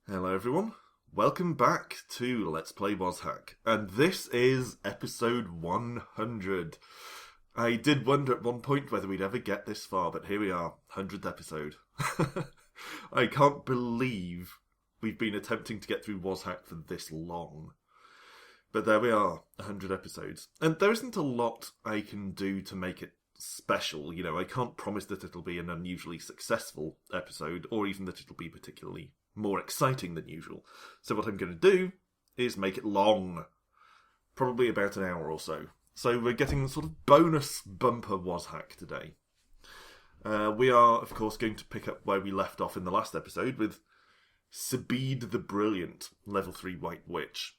Hello everyone, welcome back to Let's Play WazHack, and this is episode 100. I did wonder at one point whether we'd ever get this far, but here we are, 100th episode. I can't believe we've been attempting to get through WazHack for this long. But there we are, 100 episodes. And there isn't a lot I can do to make it special. You know, I can't promise that it'll be an unusually successful episode, or even that it'll be particularly more exciting than usual. So what I'm going to do is make it long. Probably about an hour or so. So we're getting sort of bonus bumper WazHack today. We are, of course, going to pick up where we left off in the last episode with Sabid the Brilliant, level 3 White Witch,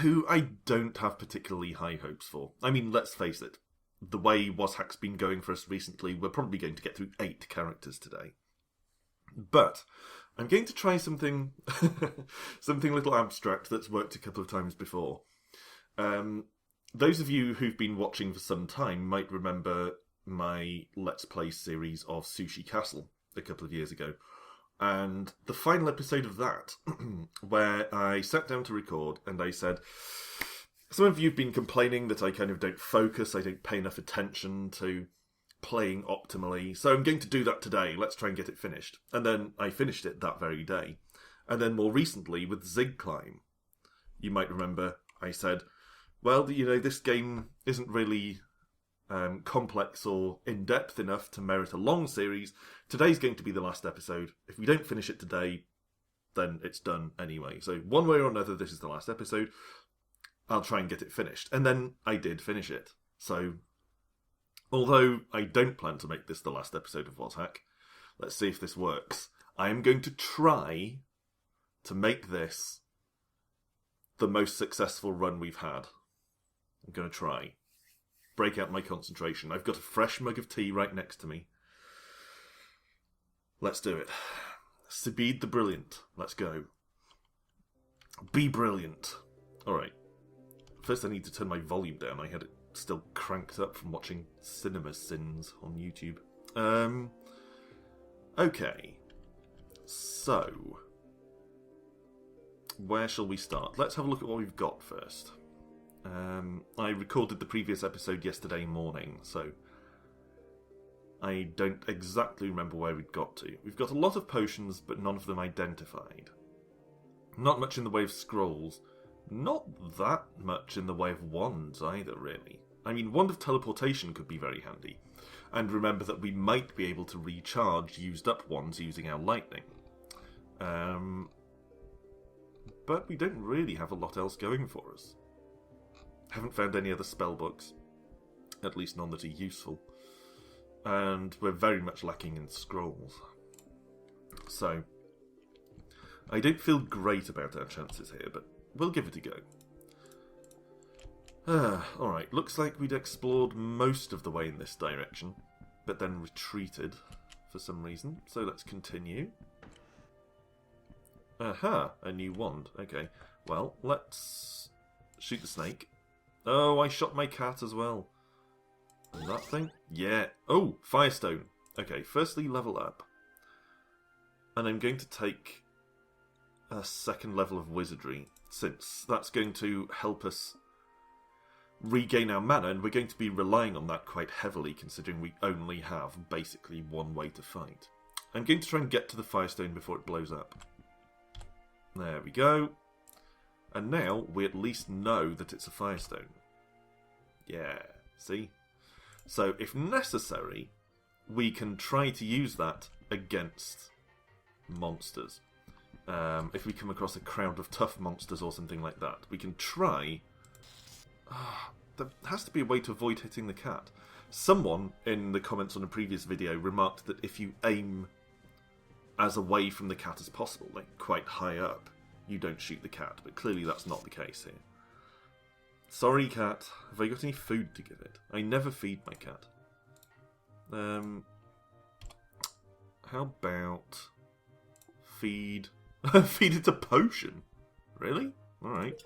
who I don't have particularly high hopes for. I mean, let's face it, the way WazHack's been going for us recently, we're probably going to get through 8 characters today. But I'm going to try something something a little abstract that's worked a couple of times before. Those of you who've been watching for some time might remember my Let's Play series of Sushi Castle a couple of years ago. And the final episode of that, where I sat down to record and I said, some of you have been complaining that I kind of don't focus, I don't pay enough attention to playing optimally, so I'm going to do that today. Let's try and get it finished. And then I finished it that very day. And then more recently with Zig Climb, you might remember I said, well, you know, this game isn't really complex or in-depth enough to merit a long series. Today's going to be the last episode. If we don't finish it today, then it's done anyway. So one way or another, this is the last episode. I'll try and get it finished. And then I did finish it. So although I don't plan to make this the last episode of WazHack, let's see if this works. I am going to try to make this the most successful run we've had. I'm going to try. Break out my concentration. I've got a fresh mug of tea right next to me. Let's do it. Sabid the Brilliant. Let's go. Be brilliant. Alright. First I need to turn my volume down. I had it still cranked up from watching Cinema Sins on YouTube. Okay. So, where shall we start? Let's have a look at what we've got first. I recorded the previous episode yesterday morning, so I don't exactly remember where we'd got to. We've got a lot of potions, but none of them identified. Not much in the way of scrolls. Not that much in the way of wands either, really. I mean, Wand of Teleportation could be very handy. And remember that we might be able to recharge used up wands using our lightning. But we don't really have a lot else going for us. Haven't found any other spell books. At least none that are useful. And we're very much lacking in scrolls. So, I don't feel great about our chances here, but we'll give it a go. Alright, looks like we'd explored most of the way in this direction, but then retreated for some reason, so let's continue. Aha, a new wand. Okay, well, let's shoot the snake. Oh, I shot my cat as well. And that thing? Yeah. Oh, Firestone. Okay, firstly, level up. And I'm going to take a second level of Wizardry, since that's going to help us regain our mana, and we're going to be relying on that quite heavily, considering we only have basically one way to fight. I'm going to try and get to the Firestone before it blows up. There we go. And now we at least know that it's a Firestone. Yeah, see? So if necessary, we can try to use that against monsters. If we come across a crowd of tough monsters or something like that, we can try. There has to be a way to avoid hitting the cat. Someone in the comments on a previous video remarked that if you aim as away from the cat as possible, like quite high up, you don't shoot the cat, but clearly that's not the case here. Sorry, cat. Have I got any food to give it? I never feed my cat. How about feed... feed it a potion? Really? Alright.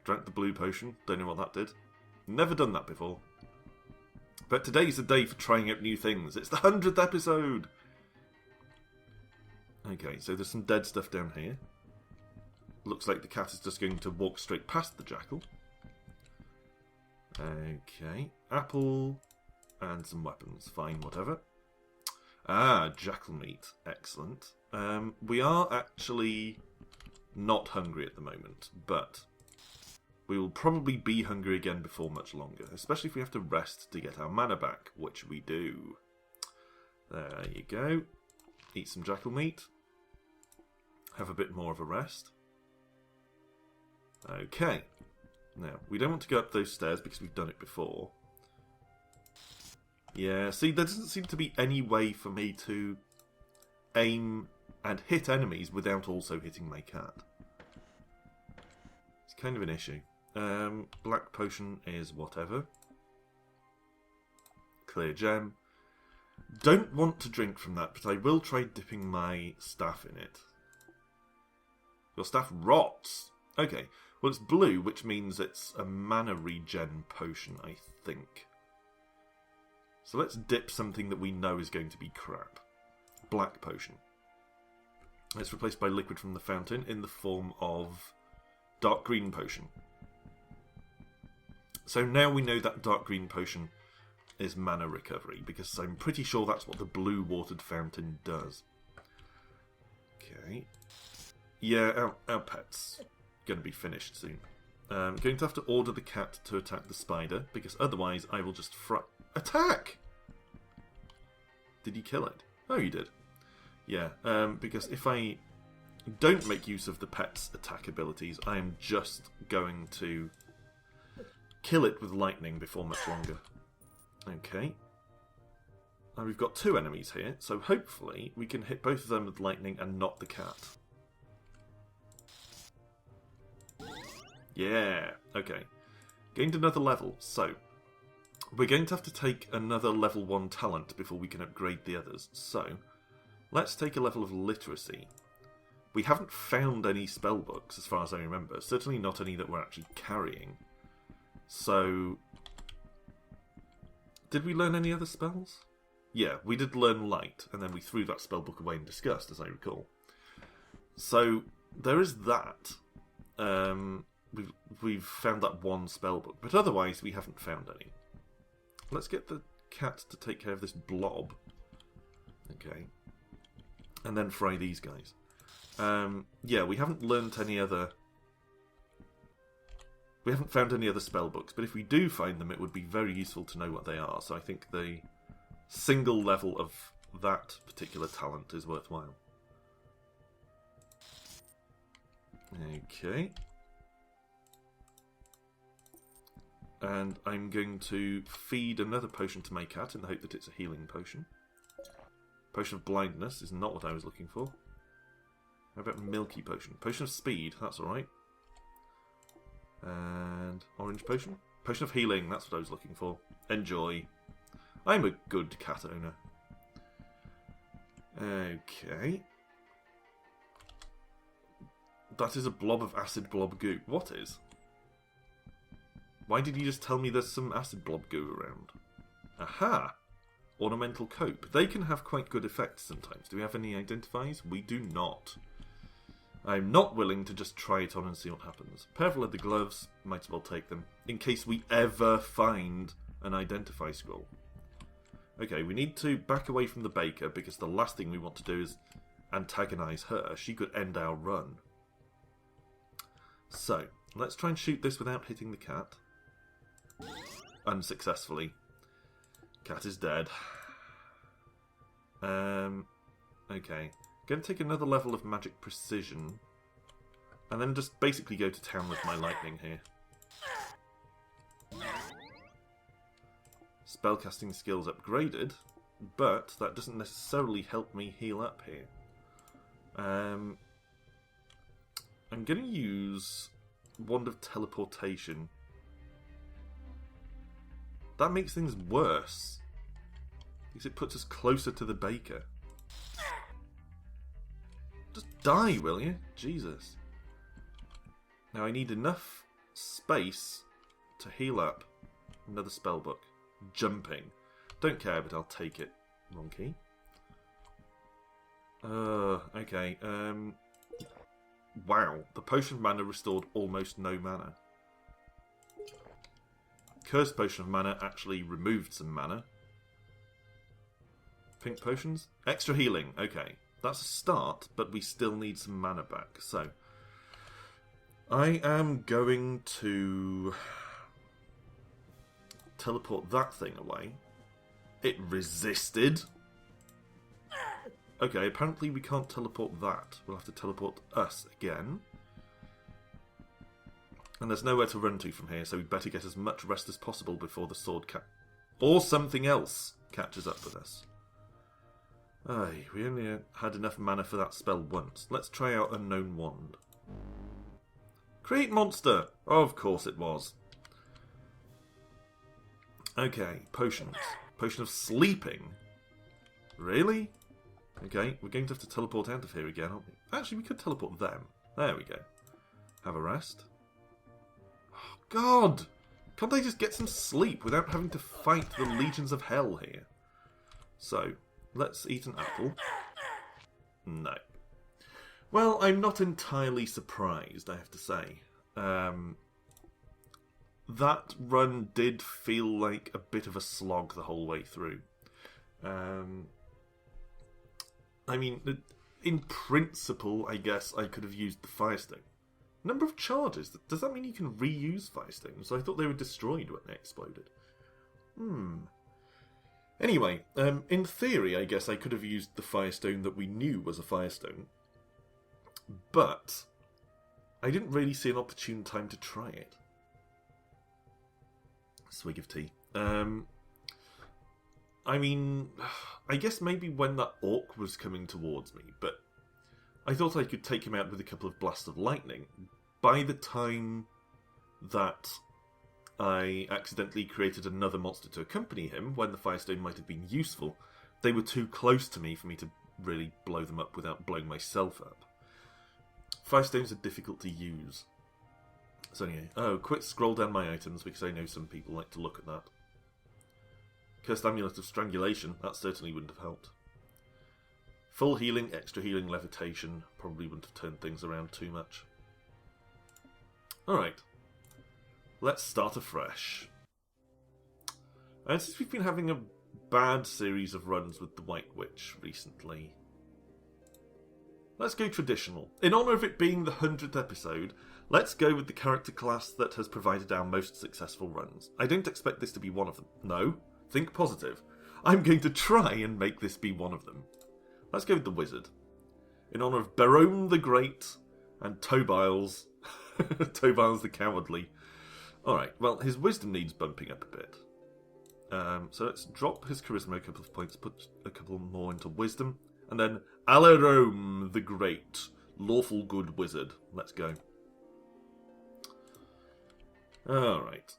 Drank the blue potion. Don't know what that did. Never done that before. But today's the day for trying out new things. It's the 100th episode! Okay, so there's some dead stuff down here. Looks like the cat is just going to walk straight past the jackal. Okay, apple and some weapons. Fine, whatever. Ah, jackal meat. Excellent. We are actually not hungry at the moment, but we will probably be hungry again before much longer, especially if we have to rest to get our mana back, which we do. There you go. Eat some jackal meat. Have a bit more of a rest. Okay. Now, we don't want to go up those stairs because we've done it before. Yeah, see, there doesn't seem to be any way for me to aim and hit enemies without also hitting my cat. It's kind of an issue. Black potion is whatever. Clear gem. Don't want to drink from that, but I will try dipping my staff in it. Your staff rots. Okay, well it's blue, which means it's a mana regen potion, I think. So let's dip something that we know is going to be crap. Black potion. It's replaced by liquid from the fountain in the form of dark green potion. So now we know that dark green potion is mana recovery, because I'm pretty sure that's what the blue watered fountain does. Okay. Yeah, our pet's going to be finished soon. I'm going to have to order the cat to attack the spider, because otherwise I will just attack! Did you kill it? Oh, you did. Yeah, because if I don't make use of the pet's attack abilities, I am just going to kill it with lightning before much longer. Okay. Now we've got two enemies here, so hopefully we can hit both of them with lightning and not the cat. Yeah, okay. Gained another level, so we're going to have to take another level 1 talent before we can upgrade the others. So, let's take a level of literacy. We haven't found any spellbooks, as far as I remember. Certainly not any that we're actually carrying. So, did we learn any other spells? Yeah, we did learn Light, and then we threw that spellbook away in disgust, as I recall. So, there is that. We've found that one spellbook, but otherwise we haven't found any. Let's get the cat to take care of this blob. Okay. And then fry these guys. Yeah, we haven't learnt any other... We haven't found any other spellbooks, but if we do find them, it would be very useful to know what they are. So I think the single level of that particular talent is worthwhile. Okay. And I'm going to feed another potion to my cat in the hope that it's a healing potion. Potion of blindness is not what I was looking for. How about milky potion? Potion of speed, that's alright. And orange potion? Potion of healing, that's what I was looking for. Enjoy. I'm a good cat owner. Okay. That is a blob of acid blob goo. What is? Why did you just tell me there's some acid blob goo around? Aha! Ornamental cope. They can have quite good effects sometimes. Do we have any identifiers? We do not. I'm not willing to just try it on and see what happens. Pair of leather gloves. Might as well take them. In case we ever find an identify scroll. Okay, we need to back away from the baker because the last thing we want to do is antagonise her. She could end our run. So, let's try and shoot this without hitting the cat. Unsuccessfully. Cat is dead. Okay. Going to take another level of magic precision. And then just basically go to town with my lightning here. Spellcasting skills upgraded, but that doesn't necessarily help me heal up here. I'm going to use Wand of Teleportation. That makes things worse, because it puts us closer to the baker. Just die, will you? Jesus. Now I need enough space to heal up another spellbook. jumping. Don't care, but I'll take it. Wrong key. Okay. Wow. The potion of mana restored almost no mana. Cursed potion of mana actually removed some mana. Pink potions? Extra healing. Okay. That's a start, but we still need some mana back. So, I am going to teleport that thing away. It resisted. Okay, apparently we can't teleport that. We'll have to teleport us again. And there's nowhere to run to from here, so we'd better get as much rest as possible before the sword or something else catches up with us. Aye, we only had enough mana for that spell once. Let's try out Unknown Wand. Create monster! Oh, of course it was. Okay, potions. Potion of sleeping. Really? Okay, we're going to have to teleport out of here again, aren't we? Actually, we could teleport them. There we go. Have a rest. Oh, God! Can't I just get some sleep without having to fight the legions of hell here? So, let's eat an apple. No. Well, I'm not entirely surprised, I have to say. That run did feel like a bit of a slog the whole way through. I mean, in principle, I guess I could have used the Firestone. Number of charges. Does that mean you can reuse Firestones? I thought they were destroyed when they exploded. Anyway, in theory, I guess I could have used the Firestone that we knew was a Firestone. But I didn't really see an opportune time to try it. Swig of tea. I mean, I guess maybe when that orc was coming towards me, but I thought I could take him out with a couple of blasts of lightning. By the time that I accidentally created another monster to accompany him, when the Firestone might have been useful, they were too close to me for me to really blow them up without blowing myself up. Firestones are difficult to use. So anyway, quick scroll down my items because I know some people like to look at that. Cursed Amulet of Strangulation, that certainly wouldn't have helped. Full healing, extra healing, levitation, probably wouldn't have turned things around too much. Alright, let's start afresh. And since we've been having a bad series of runs with the White Witch recently, let's go traditional. In honour of it being the 100th episode, let's go with the character class that has provided our most successful runs. I don't expect this to be one of them. No, think positive. I'm going to try and make this be one of them. Let's go with the Wizard. In honour of Barone the Great and Tobiles. Tobiles the Cowardly. Alright, well, his wisdom needs bumping up a bit. So let's drop his charisma a couple of points, put a couple more into wisdom. And then Alarome the Great, lawful good wizard. Let's go. Alright.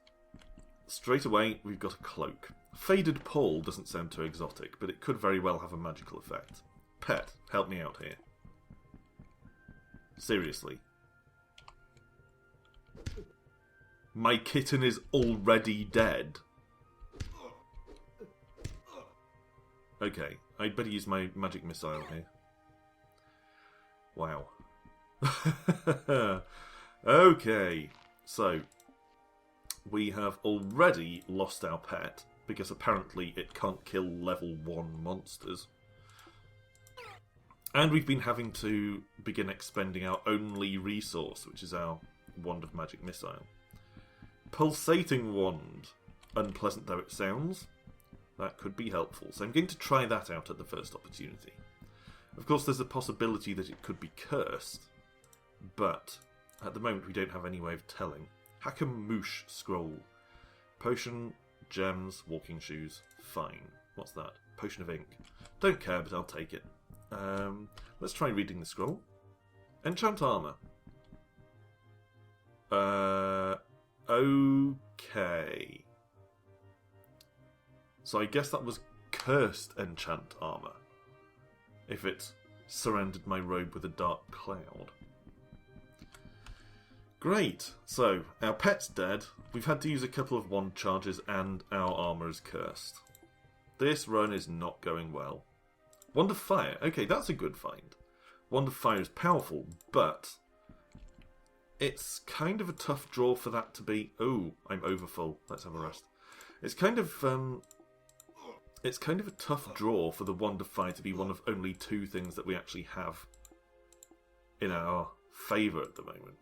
Straight away, we've got a cloak. Faded Pall doesn't sound too exotic, but it could very well have a magical effect. Pet, help me out here. Seriously. My kitten is already dead. Okay, I'd better use my magic missile here. Wow. Okay, so we have already lost our pet, because apparently it can't kill level 1 monsters. And we've been having to begin expending our only resource, which is our Wand of Magic Missile. Pulsating Wand. Unpleasant though it sounds, that could be helpful. So I'm going to try that out at the first opportunity. Of course, there's a possibility that it could be cursed, but at the moment we don't have any way of telling. Hackamoosh Scroll. Potion, gems, walking shoes. Fine. What's that? Potion of ink. Don't care, but I'll take it. Let's try reading the scroll. Enchant armor. Okay. So I guess that was cursed enchant armor. If it surrounded my robe with a dark cloud. Great. So, our pet's dead. We've had to use a couple of wand charges and our armour is cursed. This run is not going well. Wand of Fire. Okay, that's a good find. Wand of Fire is powerful, but it's kind of a tough draw for that to be... Oh, I'm overfull. Let's have a rest. It's kind of a tough draw for the Wand of Fire to be one of only two things that we actually have in our favour at the moment.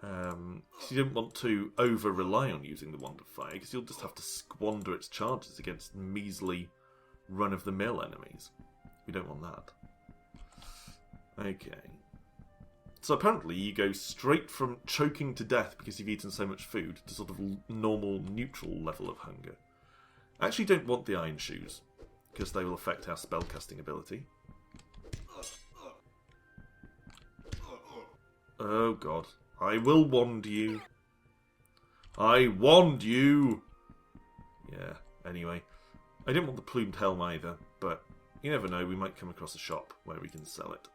So you don't want to over-rely on using the Wand of Fire, because you'll just have to squander its charges against measly run-of-the-mill enemies. We don't want that. Okay. So apparently you go straight from choking to death because you've eaten so much food to sort of normal, neutral level of hunger. I actually don't want the iron shoes, because they will affect our spellcasting ability. Oh god. I will wand you. I wand you! Yeah, anyway. I didn't want the plumed helm either, but you never know, we might come across a shop where we can sell it.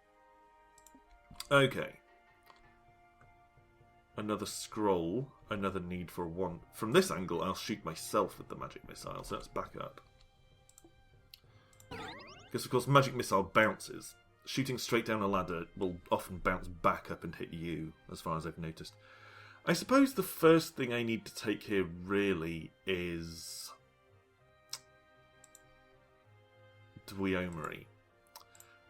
Okay. Another scroll, another need for a wand. From this angle, I'll shoot myself with the magic missile, so let's back up. Because, of course, magic missile bounces. Shooting straight down a ladder will often bounce back up and hit you, as far as I've noticed. I suppose the first thing I need to take here, really, is Dweomery.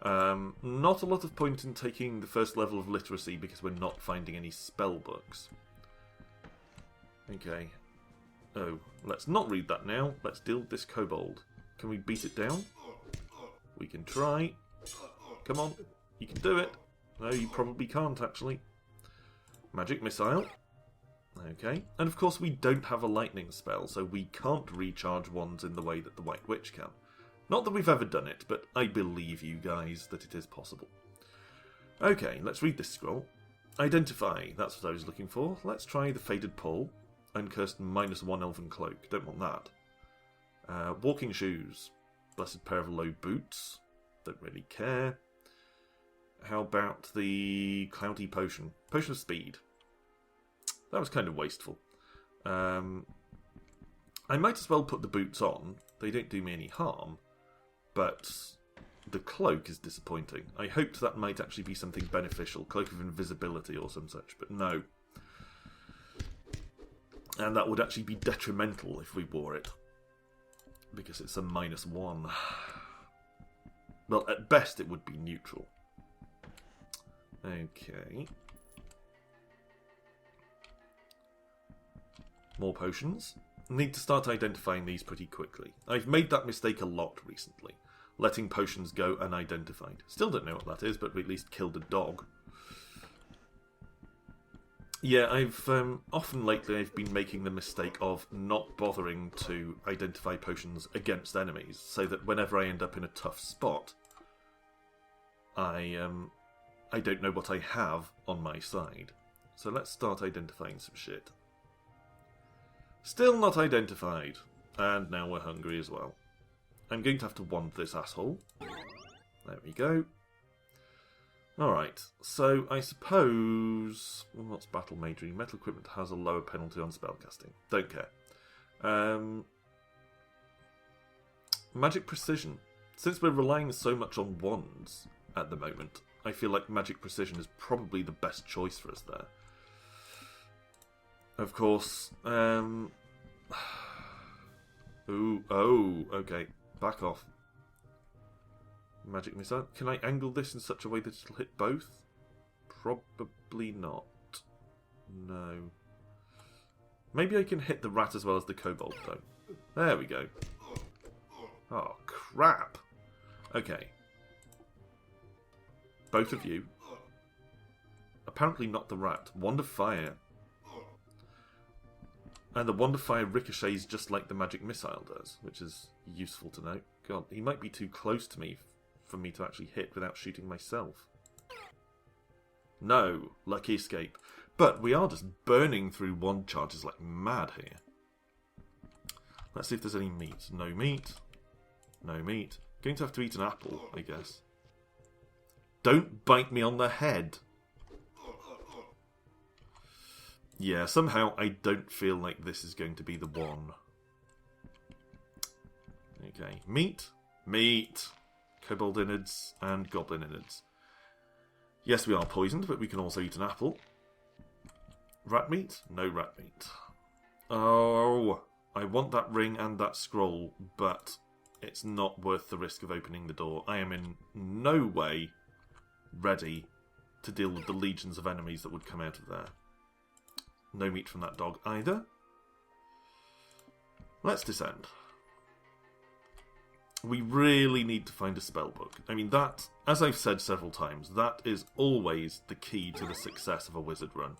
Not a lot of point in taking the first level of literacy because we're not finding any spell books. Okay. Oh, let's not read that now. Let's deal with this kobold. Can we beat it down? We can try. Come on, you can do it. No, you probably can't, actually. Magic missile. Okay. And of course we don't have a lightning spell, so we can't recharge wands in the way that the White Witch can. Not that we've ever done it, but I believe you guys that it is possible. Okay, let's read this scroll. Identify, that's what I was looking for. Let's try the Faded Pole. Uncursed -1 Elven Cloak, don't want that. Walking Shoes. Blessed Pair of Low Boots. Don't really care. How about the Cloudy Potion? Potion of Speed. That was kind of wasteful. I might as well put the boots on. They don't do me any harm. But the cloak is disappointing. I hoped that might actually be something beneficial. Cloak of Invisibility or some such, but no. And that would actually be detrimental if we wore it. Because it's a -1. Well, at best it would be neutral. Okay. More potions. Need to start identifying these pretty quickly. I've made that mistake a lot recently. Letting potions go unidentified. Still don't know what that is, but we at least killed a dog. Yeah, I've often lately I've been making the mistake of not bothering to identify potions against enemies, so that whenever I end up in a tough spot, I don't know what I have on my side. So let's start identifying some shit. Still not identified. And now we're hungry as well. I'm going to have to wand this asshole. There we go. Alright, so I suppose... What's Battle Magery? Metal equipment has a lower penalty on spellcasting. Don't care. Magic Precision. Since we're relying so much on wands at the moment, I feel like Magic Precision is probably the best choice for us there. Of course, Ooh, oh, okay. Back off. Magic missile. Can I angle this in such a way that it'll hit both? Probably not. No. Maybe I can hit the rat as well as the kobold, though. There we go. Oh, crap. Okay. Both of you. Apparently not the rat. Wand of Fire. And the Wand of Fire ricochets just like the magic missile does, which is useful to know. God, he might be too close to me for me to actually hit without shooting myself. No, lucky escape. But we are just burning through wand charges like mad here. Let's see if there's any meat. No meat. No meat. Going to have to eat an apple, I guess. Don't bite me on the head. Yeah, somehow I don't feel like this is going to be the one. Okay, meat, kobold innards, and goblin innards. Yes, we are poisoned, but we can also eat an apple. Rat meat? No rat meat. Oh, I want that ring and that scroll, but it's not worth the risk of opening the door. I am in no way ready to deal with the legions of enemies that would come out of there. No meat from that dog either. Let's descend. We really need to find a spellbook. I mean, that, as I've said several times, that is always the key to the success of a wizard run.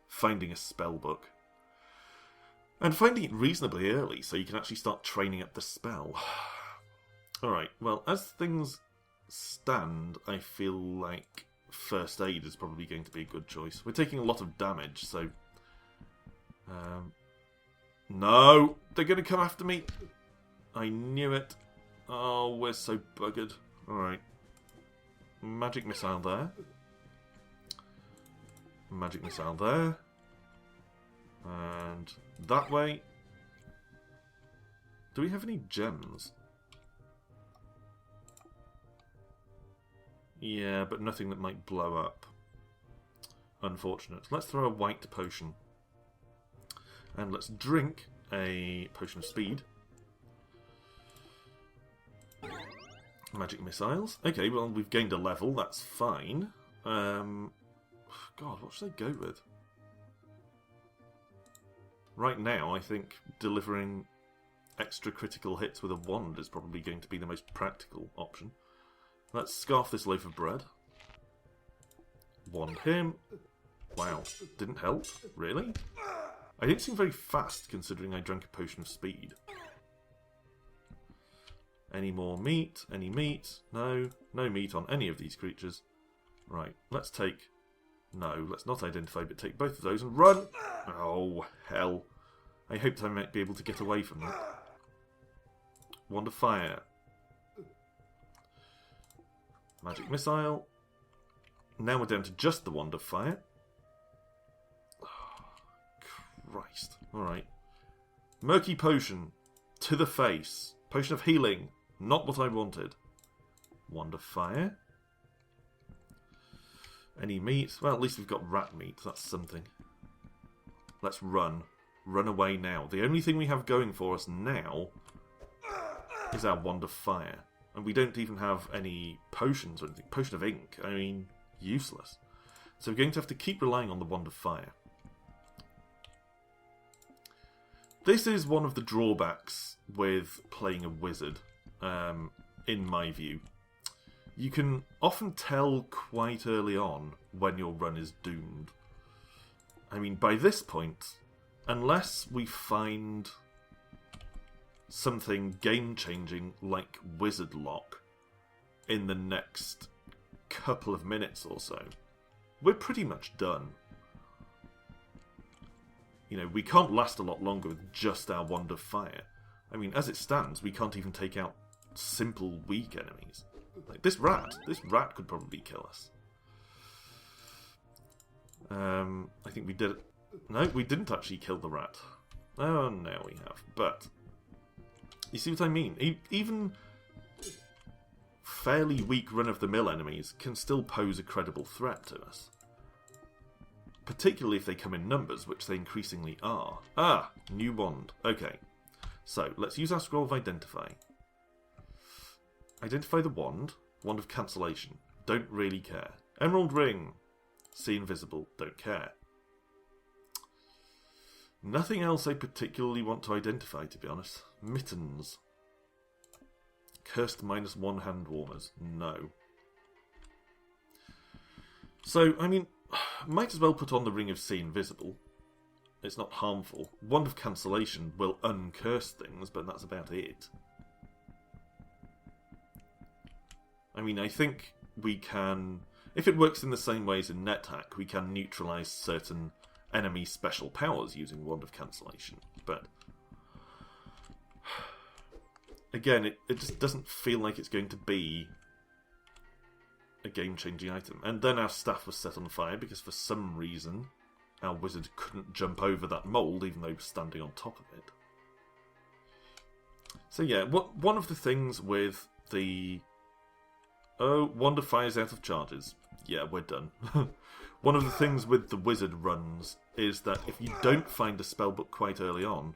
Finding a spellbook. And finding it reasonably early, so you can actually start training up the spell. Alright, well, as things stand, I feel like first aid is probably going to be a good choice. We're taking a lot of damage, so... no! They're going to come after me! I knew it. Oh, we're so buggered. Alright. Magic missile there. Magic missile there. And that way. Do we have any gems? Yeah, but nothing that might blow up. Unfortunate. Let's throw a white potion. And let's drink a potion of speed. Magic missiles. Okay, well, we've gained a level. That's fine. God, what should I go with? Right now, I think delivering extra critical hits with a wand is probably going to be the most practical option. Let's scarf this loaf of bread. Wand him. Wow, didn't help? Really? I didn't seem very fast considering I drank a potion of speed. Any more meat? Any meat? No. No meat on any of these creatures. Right, let's take... No, let's not identify, but take both of those and run! Oh, hell. I hoped I might be able to get away from that. Wand of fire. Magic missile. Now we're down to just the wand of fire. Oh, Christ. Alright. Murky potion. To the face. Potion of healing. Not what I wanted. Wand of fire. Any meat? Well, at least we've got rat meat. That's something. Let's run. Run away now. The only thing we have going for us now is our wand of fire. And we don't even have any potions or anything. Potion of ink. I mean, useless. So we're going to have to keep relying on the wand of fire. This is one of the drawbacks with playing a wizard, in my view. You can often tell quite early on when your run is doomed. I mean, by this point, unless we find something game-changing like Wizard Lock in the next couple of minutes or so, we're pretty much done. You know, we can't last a lot longer with just our wand of fire. I mean, as it stands, we can't even take out simple, weak enemies. Like, this rat could probably kill us. I think we did it. No, we didn't actually kill the rat. Oh, now we have. But, you see what I mean? Even fairly weak run-of-the-mill enemies can still pose a credible threat to us. Particularly if they come in numbers, which they increasingly are. Ah, new wand. Okay. So, let's use our scroll of identify. Identify the wand. Wand of cancellation. Don't really care. Emerald ring. See invisible. Don't care. Nothing else I particularly want to identify, to be honest. Mittens. Cursed -1 hand warmers. No. So, I mean, might as well put on the ring of see invisible. It's not harmful. Wand of cancellation will uncurse things, but that's about it. I mean, I think we can... If it works in the same way as in NetHack, we can neutralise certain enemy special powers using Wand of Cancellation. But, again, it just doesn't feel like it's going to be a game-changing item. And then our staff was set on fire because for some reason our wizard couldn't jump over that mould, even though he was standing on top of it. So yeah, one of the things with the... Oh, Wanda fires out of charges. Yeah, we're done. One of the things with the wizard runs is that if you don't find a spellbook quite early on,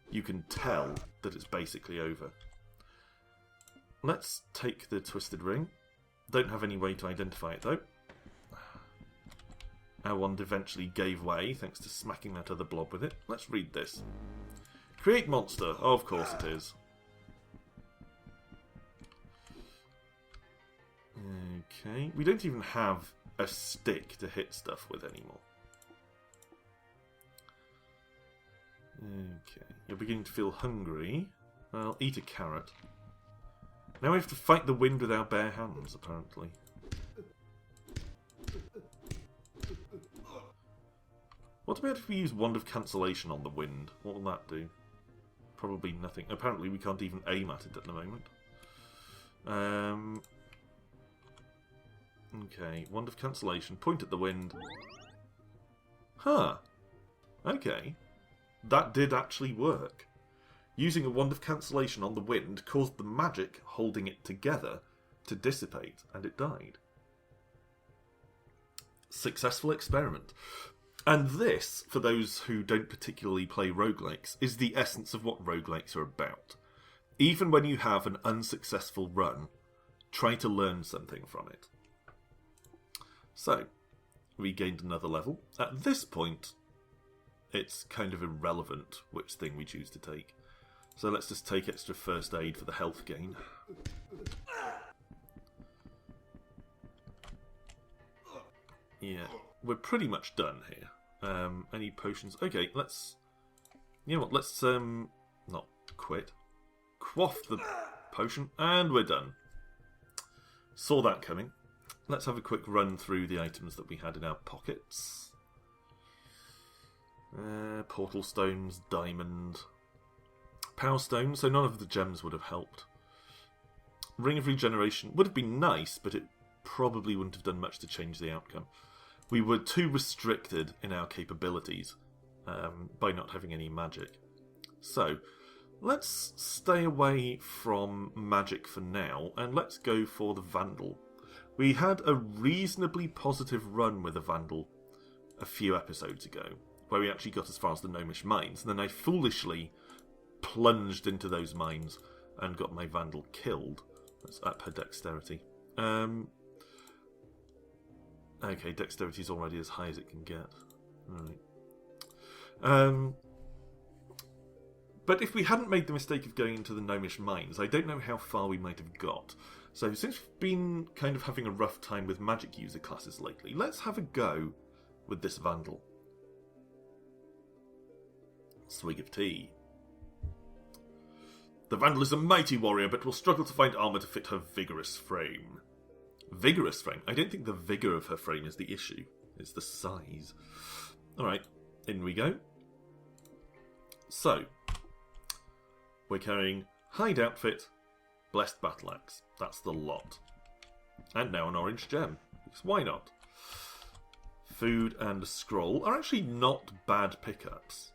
you can tell that it's basically over. Let's take the Twisted Ring. Don't have any way to identify it though. Our wand eventually gave way thanks to smacking that other blob with it. Let's read this. Create monster. Oh, of course it is. Okay, we don't even have a stick to hit stuff with anymore. Okay, you're beginning to feel hungry. Well, eat a carrot. Now we have to fight the wind with our bare hands, apparently. What about if we use Wand of Cancellation on the wind? What will that do? Probably nothing. Apparently we can't even aim at it at the moment. Okay, Wand of Cancellation. Point at the wind. Huh. Okay. That did actually work. Using a Wand of Cancellation on the wind caused the magic holding it together to dissipate, and it died. Successful experiment. And this, for those who don't particularly play roguelikes, is the essence of what roguelikes are about. Even when you have an unsuccessful run, try to learn something from it. So, we gained another level. At this point, it's kind of irrelevant which thing we choose to take. So let's just take extra first aid for the health gain. Yeah, we're pretty much done here. Any potions? Okay, let's... You know what, let's, not quit. Quaff the potion, and we're done. Saw that coming. Let's have a quick run through the items that we had in our pockets. Portal stones, diamond... Power stone, so none of the gems would have helped. Ring of Regeneration would have been nice, but it probably wouldn't have done much to change the outcome. We were too restricted in our capabilities by not having any magic. So, let's stay away from magic for now, and let's go for the Vandal. We had a reasonably positive run with the Vandal a few episodes ago, where we actually got as far as the Gnomish Mines, and then I foolishly plunged into those mines and got my Vandal killed. Let's up her dexterity. Okay, dexterity's already as high as it can get. Right. But if we hadn't made the mistake of going into the Gnomish Mines, I don't know how far we might have got. So since we've been kind of having a rough time with magic user classes lately, let's have a go with this Vandal. Swig of tea. The Vandal is a mighty warrior, but will struggle to find armour to fit her vigorous frame. Vigorous frame? I don't think the vigour of her frame is the issue. It's the size. Alright, in we go. So, we're carrying hide outfit, blessed battle axe. That's the lot. And now an orange gem. Because why not? Food and a scroll are actually not bad pickups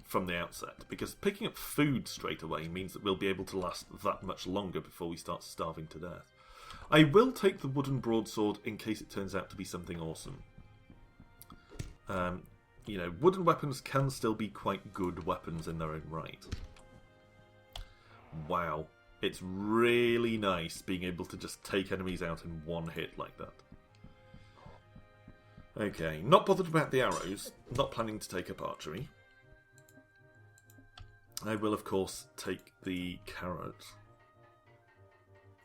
from the outset, because picking up food straight away means that we'll be able to last that much longer before we start starving to death. I will take the wooden broadsword in case it turns out to be something awesome. You know, wooden weapons can still be quite good weapons in their own right. Wow, it's really nice being able to just take enemies out in one hit like that. Okay, not bothered about the arrows, not planning to take up archery. I will, of course, take the carrot.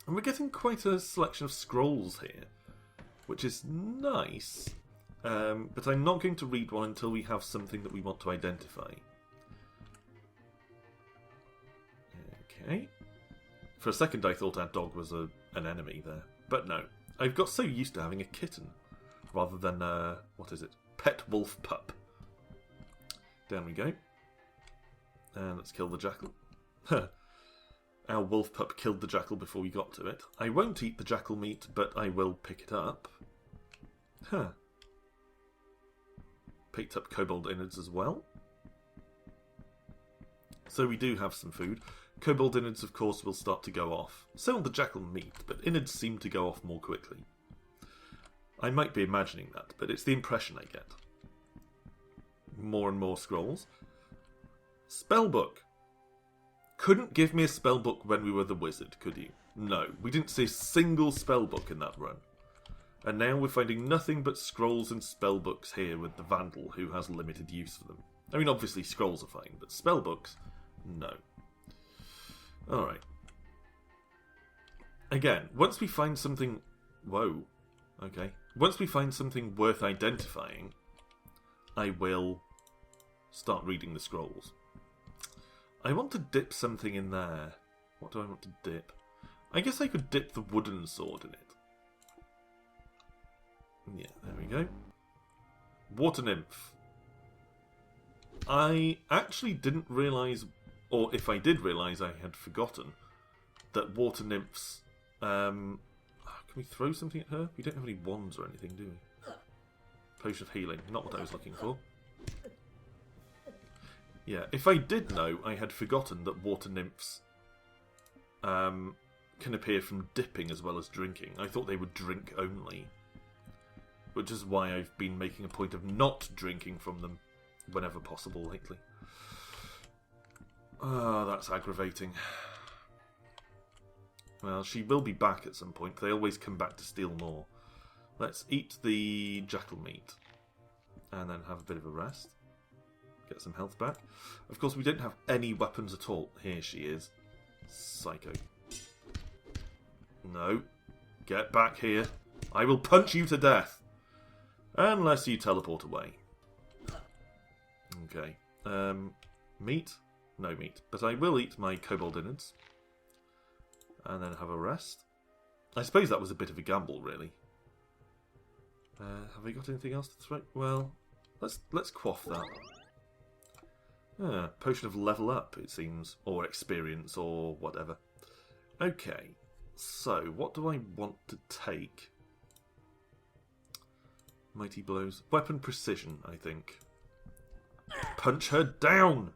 And we're getting quite a selection of scrolls here, which is nice. But I'm not going to read one until we have something that we want to identify. Okay. For a second I thought our dog was an enemy there. But no. I've got so used to having a kitten, rather than, what is it? Pet wolf pup. Down we go. And let's kill the jackal. Our wolf pup killed the jackal before we got to it. I won't eat the jackal meat, but I will pick it up. Huh. Picked up kobold innards as well. So we do have some food. Kobold innards, of course, will start to go off. So will the jackal meat, but innards seem to go off more quickly. I might be imagining that, but it's the impression I get. More and more scrolls. Spellbook. Couldn't give me a spellbook when we were the wizard, could you? No, we didn't see a single spellbook in that run. And now we're finding nothing but scrolls and spellbooks here with the Vandal, who has limited use for them. I mean, obviously scrolls are fine, but spellbooks, no. Alright. Again, once we find something... Whoa. Okay. Once we find something worth identifying, I will start reading the scrolls. I want to dip something in there. What do I want to dip? I guess I could dip the wooden sword in it. Yeah, there we go. Water nymph. I actually didn't realise, or if I did realise, I had forgotten that water nymphs... can we throw something at her? We don't have any wands or anything, do we? Potion of healing. Not what I was looking for. Yeah, if I did know, I had forgotten that water nymphs can appear from dipping as well as drinking. I thought they would drink only. Which is why I've been making a point of not drinking from them whenever possible lately. Ah, that's aggravating. Well, she will be back at some point. They always come back to steal more. Let's eat the jackal meat. And then have a bit of a rest. Get some health back. Of course, we don't have any weapons at all. Here she is. Psycho. No. Get back here. I will punch you to death. Unless you teleport away. Okay. Meat? No meat. But I will eat my kobold innards. And then have a rest. I suppose that was a bit of a gamble, really. Have we got anything else to throw? Well, let's quaff that. Potion of level up, it seems. Or experience, or whatever. Okay. So, what do I want to take? Mighty blows. Weapon precision, I think. Punch her down!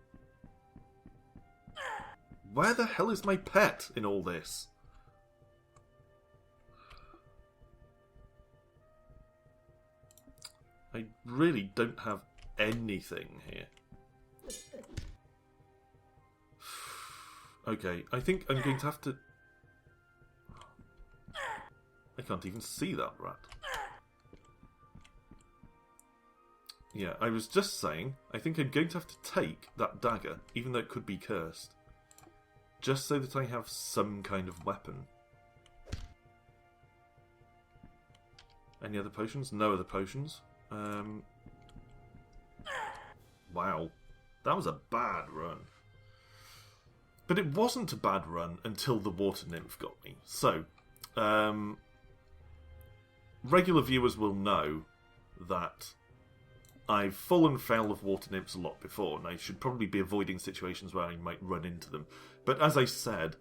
Where the hell is my pet in all this? I really don't have anything here. Okay, I think I'm going to have to... I can't even see that rat. Yeah, I was just saying, I think I'm going to have to take that dagger, even though it could be cursed. Just so that I have some kind of weapon. Any other potions? No other potions. Wow. That was a bad run. But it wasn't a bad run until the water nymph got me. So, regular viewers will know that I've fallen foul of water nymphs a lot before, and I should probably be avoiding situations where I might run into them. But as I said,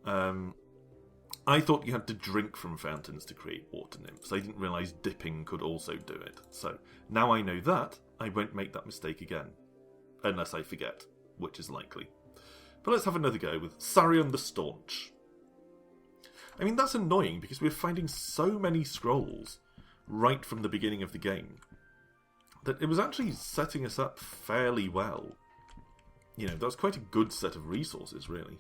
I thought you had to drink from fountains to create water nymphs. I didn't realise dipping could also do it. So, now I know that, I won't make that mistake again. Unless I forget, which is likely. But let's have another go with Sarion the Staunch. I mean, that's annoying because we're finding so many scrolls right from the beginning of the game that it was actually setting us up fairly well. You know, that was quite a good set of resources, really.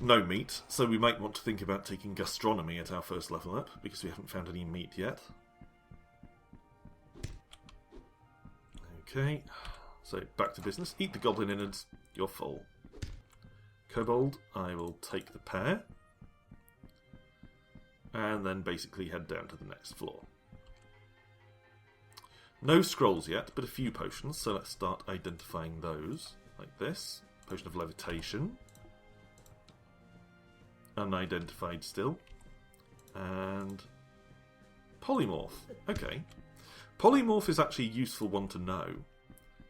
No meat, so we might want to think about taking gastronomy at our first level up, because we haven't found any meat yet. Okay, so back to business. Eat the goblin innards, you're full. Kobold, I will take the pear. And then basically head down to the next floor. No scrolls yet, but a few potions, so let's start identifying those, like this. Potion of levitation. Unidentified still. And polymorph. Okay. Polymorph is actually a useful one to know.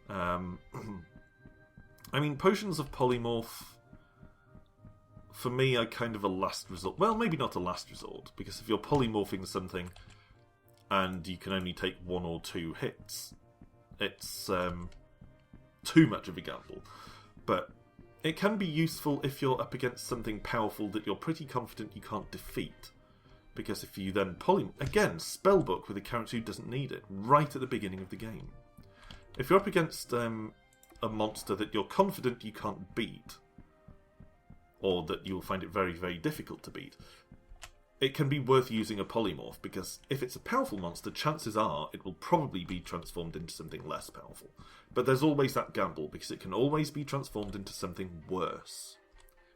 I mean, potions of polymorph, for me, are kind of a last resort. Well, maybe not a last resort, because if you're polymorphing something and you can only take 1 or 2 hits. It's too much of a gamble. But it can be useful if you're up against something powerful that you're pretty confident you can't defeat. Because if you then pull him, again, spellbook with a character who doesn't need it, right at the beginning of the game. If you're up against a monster that you're confident you can't beat, or that you'll find it very, very difficult to beat, it can be worth using a polymorph, because if it's a powerful monster, chances are it will probably be transformed into something less powerful. But there's always that gamble, because it can always be transformed into something worse.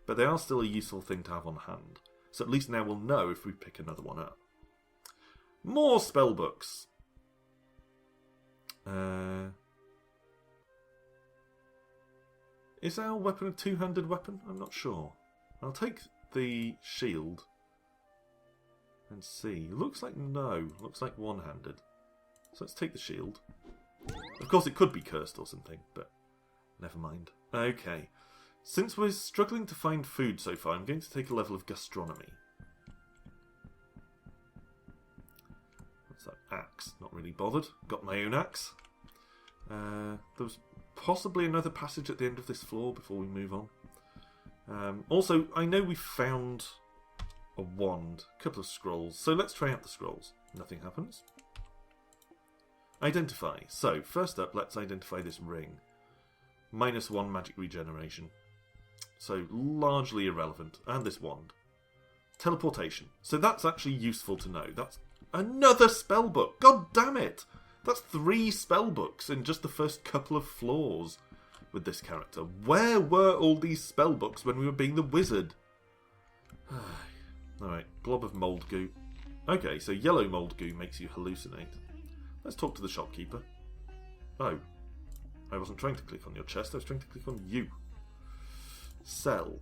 But they are still a useful thing to have on hand. So at least now we'll know if we pick another one up. More spellbooks. Is our weapon a two-handed weapon? I'm not sure. I'll take the shield and see. Looks like no. Looks like one-handed. So let's take the shield. Of course it could be cursed or something, but never mind. Okay. Since we're struggling to find food so far, I'm going to take a level of gastronomy. What's that? Axe. Not really bothered. Got my own axe. There was possibly another passage at the end of this floor before we move on. Also, I know we found a wand, a couple of scrolls, so let's try out the scrolls. Nothing happens. Identify. So, first up, let's identify this ring. -1 magic regeneration. So, largely irrelevant. And this wand. Teleportation. So that's actually useful to know. That's another spellbook. God damn it! That's 3 spellbooks in just the first couple of floors with this character. Where were all these spellbooks when we were being the wizard? Alright, blob of mould goo. Okay, so yellow mould goo makes you hallucinate. Let's talk to the shopkeeper. Oh. I wasn't trying to click on your chest, I was trying to click on you. Sell.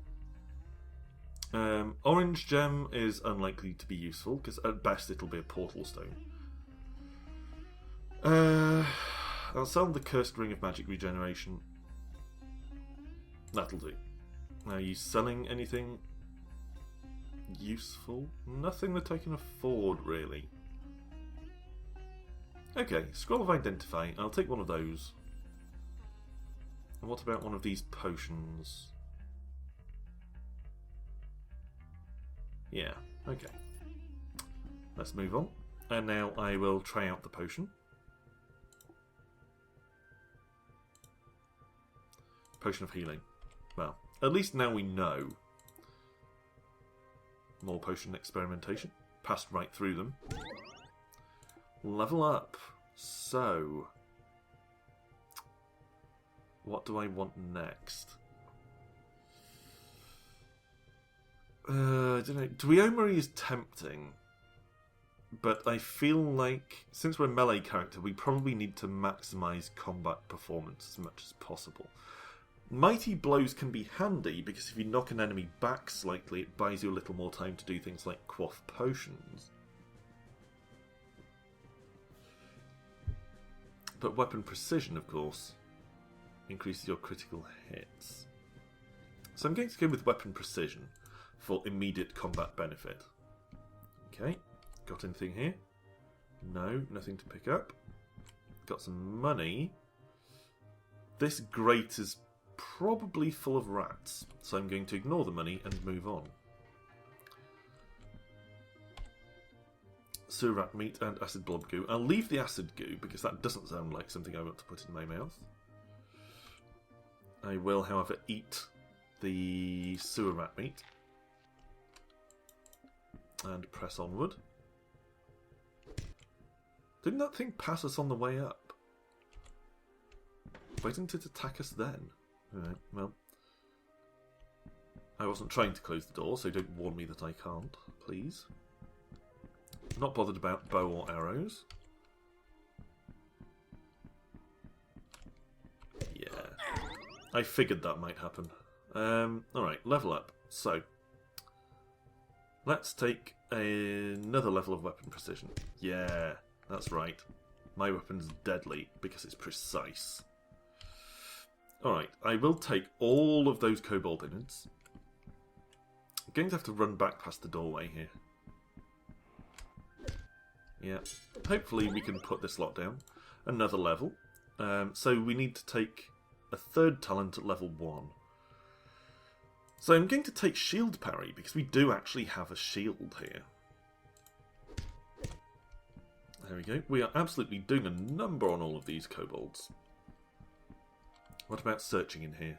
Orange gem is unlikely to be useful, because at best it'll be a portal stone. I'll sell the cursed ring of magic regeneration. That'll do. Are you selling anything useful? Nothing that I can afford, really. Okay, scroll of identify. I'll take one of those. And what about one of these potions? Yeah, okay. Let's move on. And now I will try out the potion. Potion of healing. Well, at least now we know. More potion experimentation. Passed right through them. Level up. So, what do I want next? I don't know. Duomery is tempting, but I feel like, since we're a melee character, we probably need to maximise combat performance as much as possible. Mighty blows can be handy, because if you knock an enemy back slightly, it buys you a little more time to do things like quaff potions. But weapon precision, of course, increases your critical hits. So I'm going to go with weapon precision for immediate combat benefit. Okay, got anything here? No, nothing to pick up. Got some money. This grate is probably full of rats, so I'm going to ignore the money and move on. Sewer rat meat and acid blob goo. I'll leave the acid goo because that doesn't sound like something I want to put in my mouth. I will, however, eat the sewer rat meat and press onward. Didn't that thing pass us on the way up? Why didn't it attack us then? Alright, well. I wasn't trying to close the door, so don't warn me that I can't, please. Not bothered about bow or arrows. Yeah. I figured that might happen. Alright, level up. So, let's take another level of weapon precision. Yeah, that's right. My weapon's deadly because it's precise. Alright, I will take all of those kobold innards. I'm going to have to run back past the doorway here. Yeah. Hopefully we can put this lot down. Another level. So we need to take a third talent at level 1. So I'm going to take shield parry, because we do actually have a shield here. There we go. We are absolutely doing a number on all of these kobolds. What about searching in here?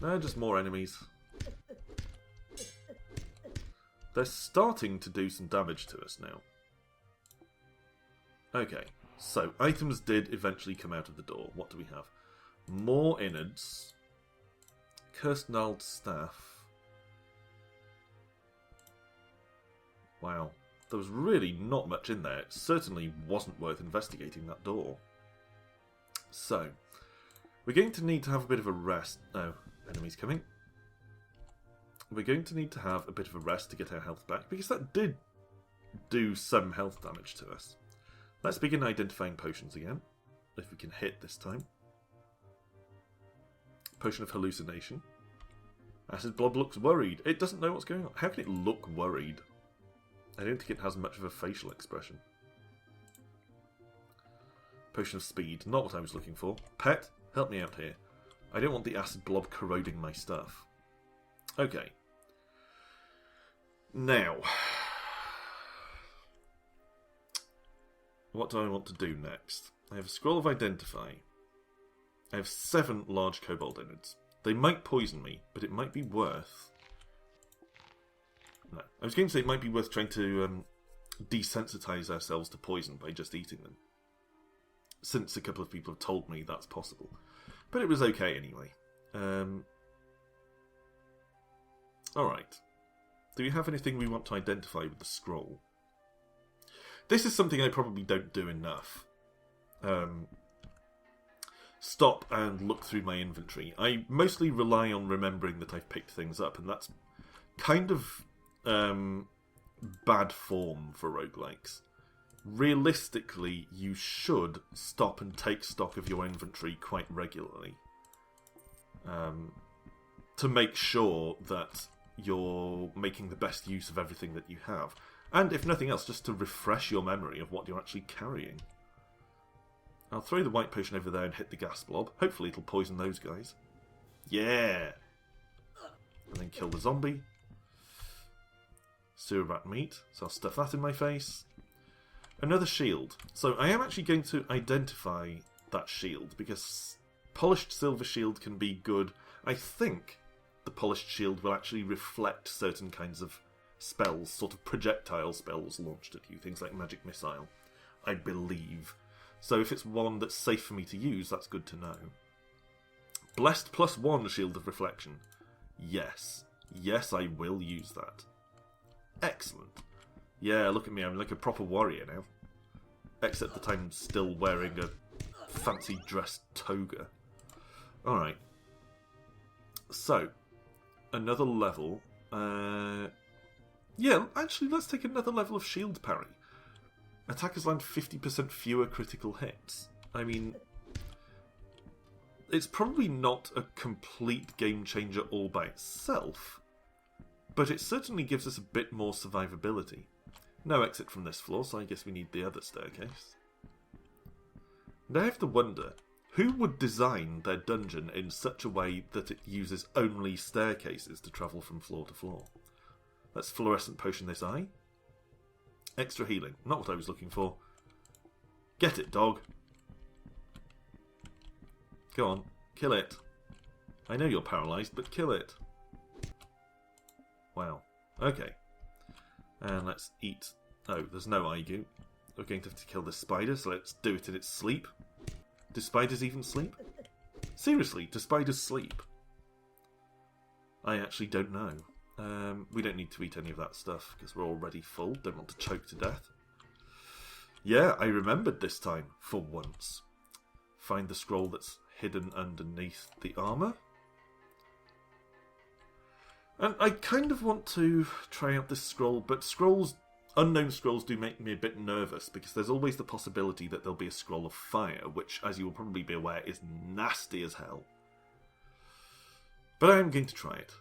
No, just more enemies. They're starting to do some damage to us now. Okay, so items did eventually come out of the door. What do we have? More innards. Cursed gnarled staff. Wow. There was really not much in there. It certainly wasn't worth investigating that door. So, we're going to need to have a bit of a rest. Oh, enemies coming. We're going to need to have a bit of a rest to get our health back, because that did do some health damage to us. Let's begin identifying potions again, if we can hit this time. Potion of hallucination. Acid blob looks worried. It doesn't know what's going on. How can it look worried? I don't think it has much of a facial expression. Potion of speed. Not what I was looking for. Pet, help me out here. I don't want the acid blob corroding my stuff. Okay. Now, what do I want to do next? I have a scroll of identify. I have 7 large kobold innards. They might poison me, but it might be worth... No, I was going to say it might be worth trying to desensitize ourselves to poison by just eating them. Since a couple of people have told me that's possible. But it was okay anyway. Alright. Do we have anything we want to identify with the scroll? This is something I probably don't do enough. Stop and look through my inventory. I mostly rely on remembering that I've picked things up, and that's kind of bad form for roguelikes. Realistically, you should stop and take stock of your inventory quite regularly. To make sure that you're making the best use of everything that you have. And if nothing else, just to refresh your memory of what you're actually carrying. I'll throw the white potion over there and hit the gas blob. Hopefully it'll poison those guys. Yeah! And then kill the zombie. Sewer rat meat, so I'll stuff that in my face. Another shield. So I am actually going to identify that shield, because polished silver shield can be good. I think the polished shield will actually reflect certain kinds of spells, sort of projectile spells launched at you, things like magic missile, I believe. So if it's one that's safe for me to use, that's good to know. Blessed +1 shield of reflection. Yes. Yes, I will use that. Excellent. Yeah, look at me, I'm like a proper warrior now. Except that I'm still wearing a fancy dressed toga. Alright. So, another level. Yeah, actually, let's take another level of shield parry. Attackers land 50% fewer critical hits. I mean, it's probably not a complete game changer all by itself, but it certainly gives us a bit more survivability. No exit from this floor, so I guess we need the other staircase. And I have to wonder, who would design their dungeon in such a way that it uses only staircases to travel from floor to floor? Let's fluorescent potion this eye. Extra healing. Not what I was looking for. Get it, dog. Go on. Kill it. I know you're paralysed, but kill it. Wow. Okay. And let's eat... Oh, there's no aigoo. We're going to have to kill this spider, so let's do it in its sleep. Do spiders even sleep? Seriously, do spiders sleep? I actually don't know. We don't need to eat any of that stuff, because we're already full. Don't want to choke to death. Yeah, I remembered this time, for once. Find the scroll that's hidden underneath the armour. And I kind of want to try out this scroll, but unknown scrolls do make me a bit nervous, because there's always the possibility that there'll be a scroll of fire, which, as you will probably be aware, is nasty as hell. But I am going to try it.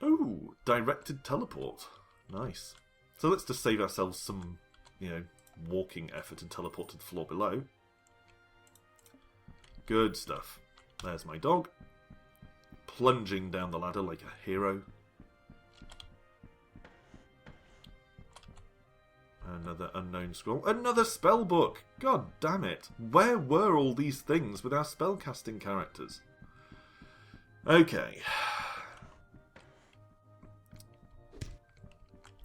Oh, directed teleport. Nice. So let's just save ourselves some walking effort and teleport to the floor below. Good stuff. There's my dog. Plunging down the ladder like a hero. Another unknown scroll. Another spell book! God damn it. Where were all these things with our spellcasting characters? Okay.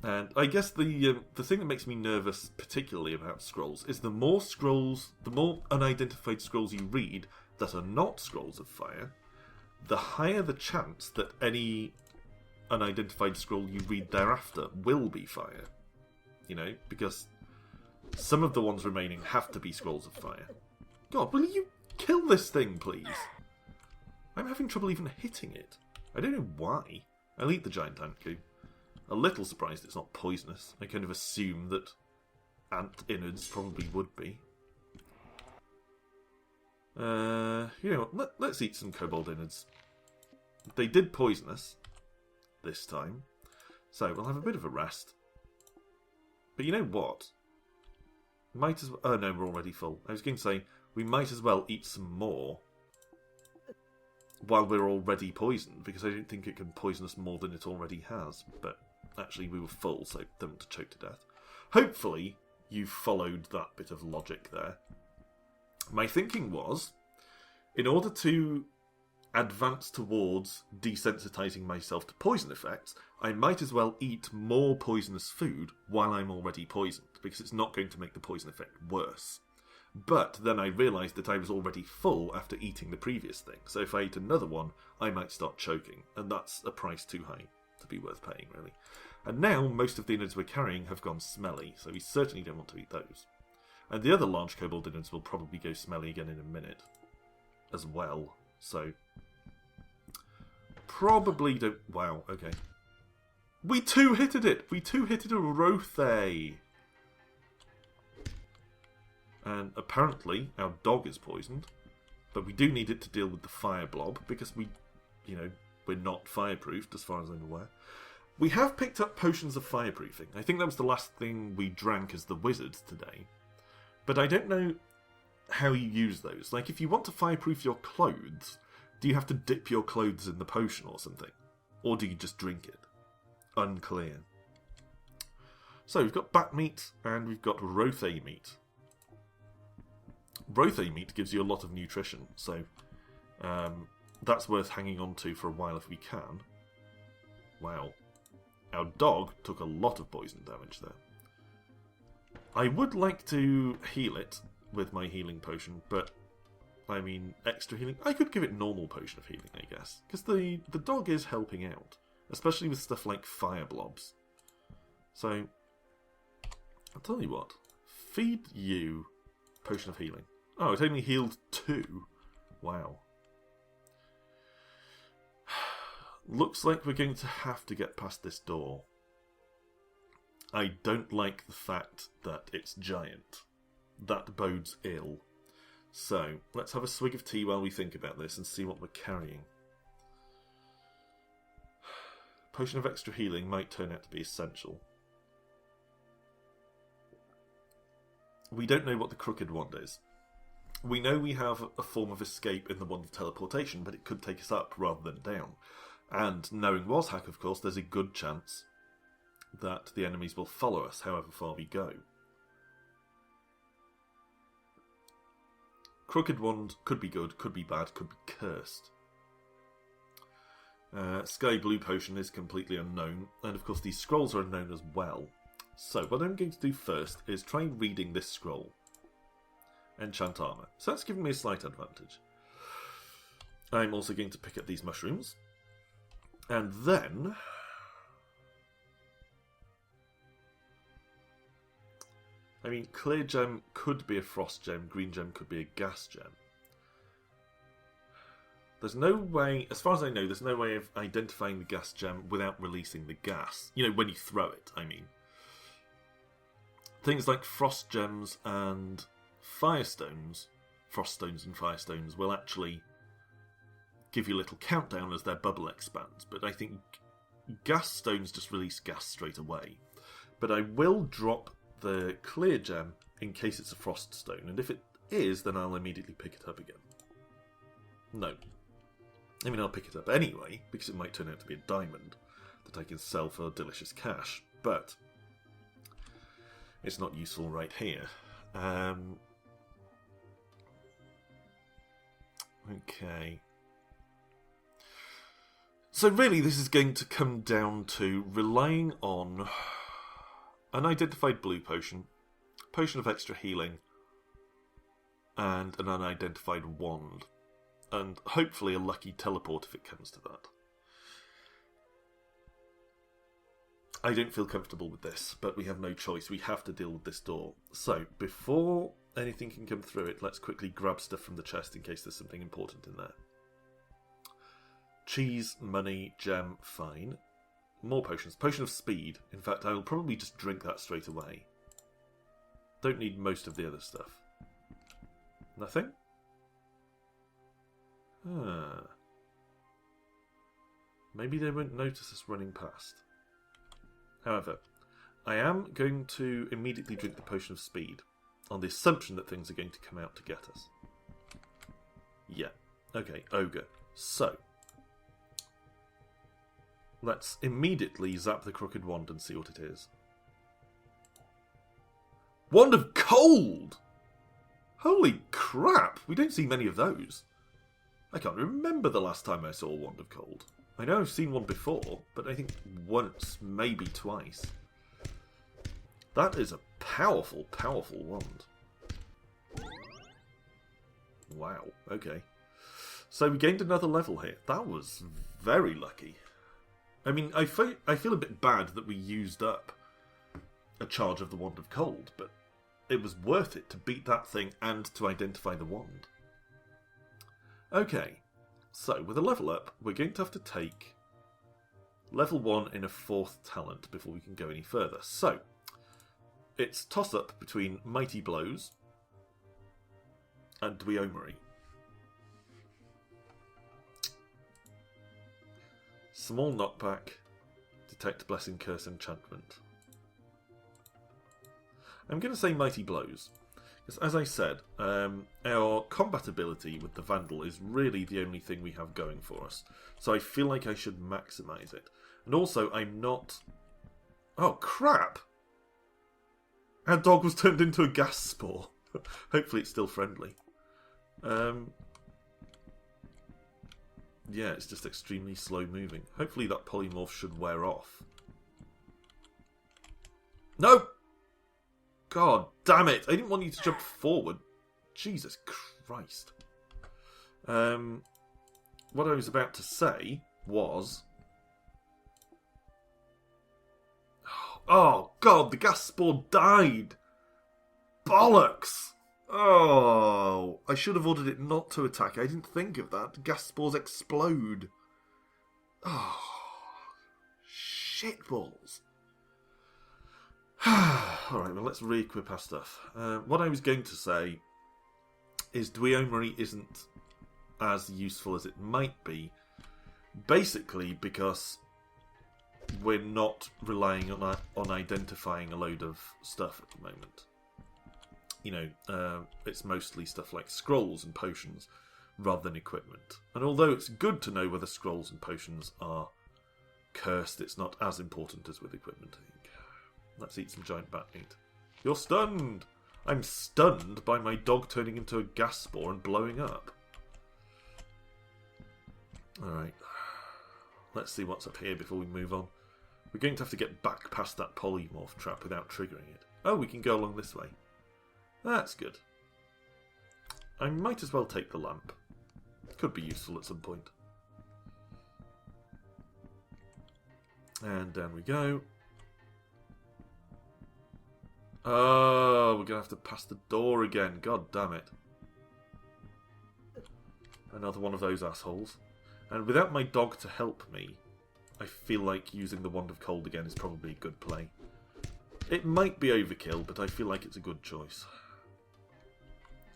And I guess the thing that makes me nervous particularly about scrolls is the more unidentified scrolls you read that are not scrolls of fire, the higher the chance that any unidentified scroll you read thereafter will be fire. Because some of the ones remaining have to be scrolls of fire. God, will you kill this thing, please? I'm having trouble even hitting it. I don't know why. I'll eat the giant ant goo. A little surprised it's not poisonous. I kind of assume that ant innards probably would be. Let's eat some kobold innards. They did poison us this time, so we'll have a bit of a rest. But you know what? Might as well... Oh no, we're already full. I was going to say, we might as well eat some more while we're already poisoned, because I don't think it can poison us more than it already has. But actually, we were full, so don't want to choke to death. Hopefully, you followed that bit of logic there. My thinking was, in order to advance towards desensitizing myself to poison effects, I might as well eat more poisonous food while I'm already poisoned, because it's not going to make the poison effect worse. But then I realised that I was already full after eating the previous thing, so if I eat another one, I might start choking, and that's a price too high to be worth paying, really. And now, most of the innards we're carrying have gone smelly, so we certainly don't want to eat those. And the other large kobold innards will probably go smelly again in a minute, as well, so... Probably don't... Wow, okay. We two-hitted it! We two-hitted a Rothay! And apparently, our dog is poisoned. But we do need it to deal with the fire blob, because we're not fireproofed, as far as I'm aware. We have picked up potions of fireproofing. I think that was the last thing we drank as the wizards today. But I don't know how you use those. Like, if you want to fireproof your clothes... Do you have to dip your clothes in the potion or something? Or do you just drink it? Unclear. So we've got bat meat and we've got Rothay meat. Rothay meat gives you a lot of nutrition, so that's worth hanging on to for a while if we can. Wow. Our dog took a lot of poison damage there. I would like to heal it with my healing potion, but... I mean, extra healing. I could give it normal potion of healing, I guess. Because the dog is helping out. Especially with stuff like fire blobs. So, I'll tell you what. Feed you potion of healing. Oh, it only healed 2. Wow. Looks like we're going to have to get past this door. I don't like the fact that it's giant. That bodes ill. So, let's have a swig of tea while we think about this and see what we're carrying. Potion of extra healing might turn out to be essential. We don't know what the crooked wand is. We know we have a form of escape in the wand of teleportation, but it could take us up rather than down. And knowing WazHack, of course, there's a good chance that the enemies will follow us however far we go. Crooked wand could be good, could be bad, could be cursed. Sky blue potion is completely unknown, and of course these scrolls are unknown as well. So what I'm going to do first is try reading this scroll. Enchant armor. So that's giving me a slight advantage. I'm also going to pick up these mushrooms. And then... I mean, clear gem could be a frost gem, green gem could be a gas gem. There's no way, as far as I know, there's no way of identifying the gas gem without releasing the gas. You know, when you throw it, I mean. Things like frost gems and firestones, frost stones and firestones, will actually give you a little countdown as their bubble expands. But I think gas stones just release gas straight away. But I will drop the clear gem in case it's a frost stone, and if it is, then I'll immediately pick it up again. No. I mean, I'll pick it up anyway, because it might turn out to be a diamond that I can sell for delicious cash, but it's not useful right here. Okay. So really this is going to come down to relying on an identified blue potion, potion of extra healing, and an unidentified wand. And hopefully a lucky teleport if it comes to that. I don't feel comfortable with this, but we have no choice. We have to deal with this door. So, before anything can come through it, let's quickly grab stuff from the chest in case there's something important in there. Cheese, money, gem, fine. More potions. Potion of speed. In fact, I will probably just drink that straight away. Don't need most of the other stuff. Nothing? Maybe they won't notice us running past. However, I am going to immediately drink the potion of speed, on the assumption that things are going to come out to get us. Yeah. Okay, ogre. So, let's immediately zap the crooked wand and see what it is. Wand of Cold! Holy crap! We don't see many of those. I can't remember the last time I saw a Wand of Cold. I know I've seen one before, but I think once, maybe twice. That is a powerful, powerful wand. Wow, okay. So we gained another level here. That was very lucky. I mean, I feel a bit bad that we used up a charge of the Wand of Cold, but it was worth it to beat that thing and to identify the wand. Okay, so with a level up, we're going to have to take level 1 in a 4th talent before we can go any further. So, it's toss-up between Mighty Blows and Dweomery. Small knockback, detect Blessing, Curse, Enchantment. I'm going to say Mighty Blows. Because as I said, our combat ability with the Vandal is really the only thing we have going for us. So I feel like I should maximise it. And also, I'm not... Oh, crap! Our dog was turned into a gas spore. Hopefully it's still friendly. Yeah, it's just extremely slow moving. Hopefully that polymorph should wear off. No! God damn it! I didn't want you to jump forward. Jesus Christ. What I was about to say was... Oh, God, the gas spore died! Bollocks! Oh, I should have ordered it not to attack. I didn't think of that. Gas spores explode. Oh, shitballs. Alright, well, let's re-equip our stuff. What I was going to say is Dweomery isn't as useful as it might be, basically because we're not relying on identifying a load of stuff at the moment. You know, it's mostly stuff like scrolls and potions rather than equipment. And although it's good to know whether scrolls and potions are cursed, it's not as important as with equipment, I think. Let's eat some giant bat meat. You're stunned! I'm stunned by my dog turning into a gas spore and blowing up. Alright. Let's see what's up here before we move on. We're going to have to get back past that polymorph trap without triggering it. Oh, we can go along this way. That's good. I might as well take the lamp. Could be useful at some point. And down we go. Oh, we're going to have to pass the door again. God damn it. Another one of those assholes. And without my dog to help me, I feel like using the Wand of Cold again is probably a good play. It might be overkill, but I feel like it's a good choice.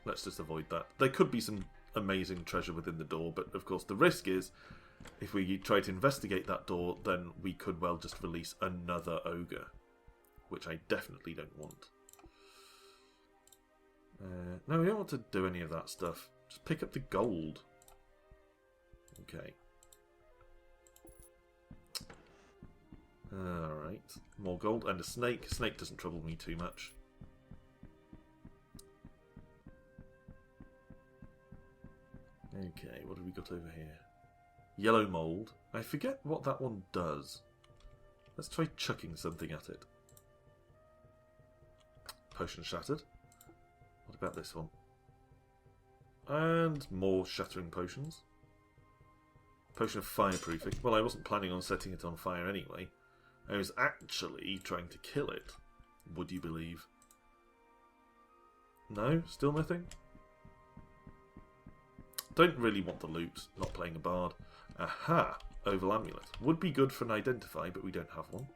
Let's just avoid that. There could be some amazing treasure within the door, but of course the risk is, if we try to investigate that door, then we could well just release another ogre, which I definitely don't want. No, we don't want to do any of that stuff. Just pick up the gold. Okay. Alright. More gold and a snake. Snake doesn't trouble me too much. Okay, what have we got over here? Yellow mould. I forget what that one does. Let's try chucking something at it. Potion shattered. What about this one? And more shattering potions. Potion of fireproofing. Well, I wasn't planning on setting it on fire anyway. I was actually trying to kill it. Would you believe? No? Still nothing? Don't really want the loot. Not playing a bard. Aha! Oval amulet. Would be good for an identify, but we don't have one.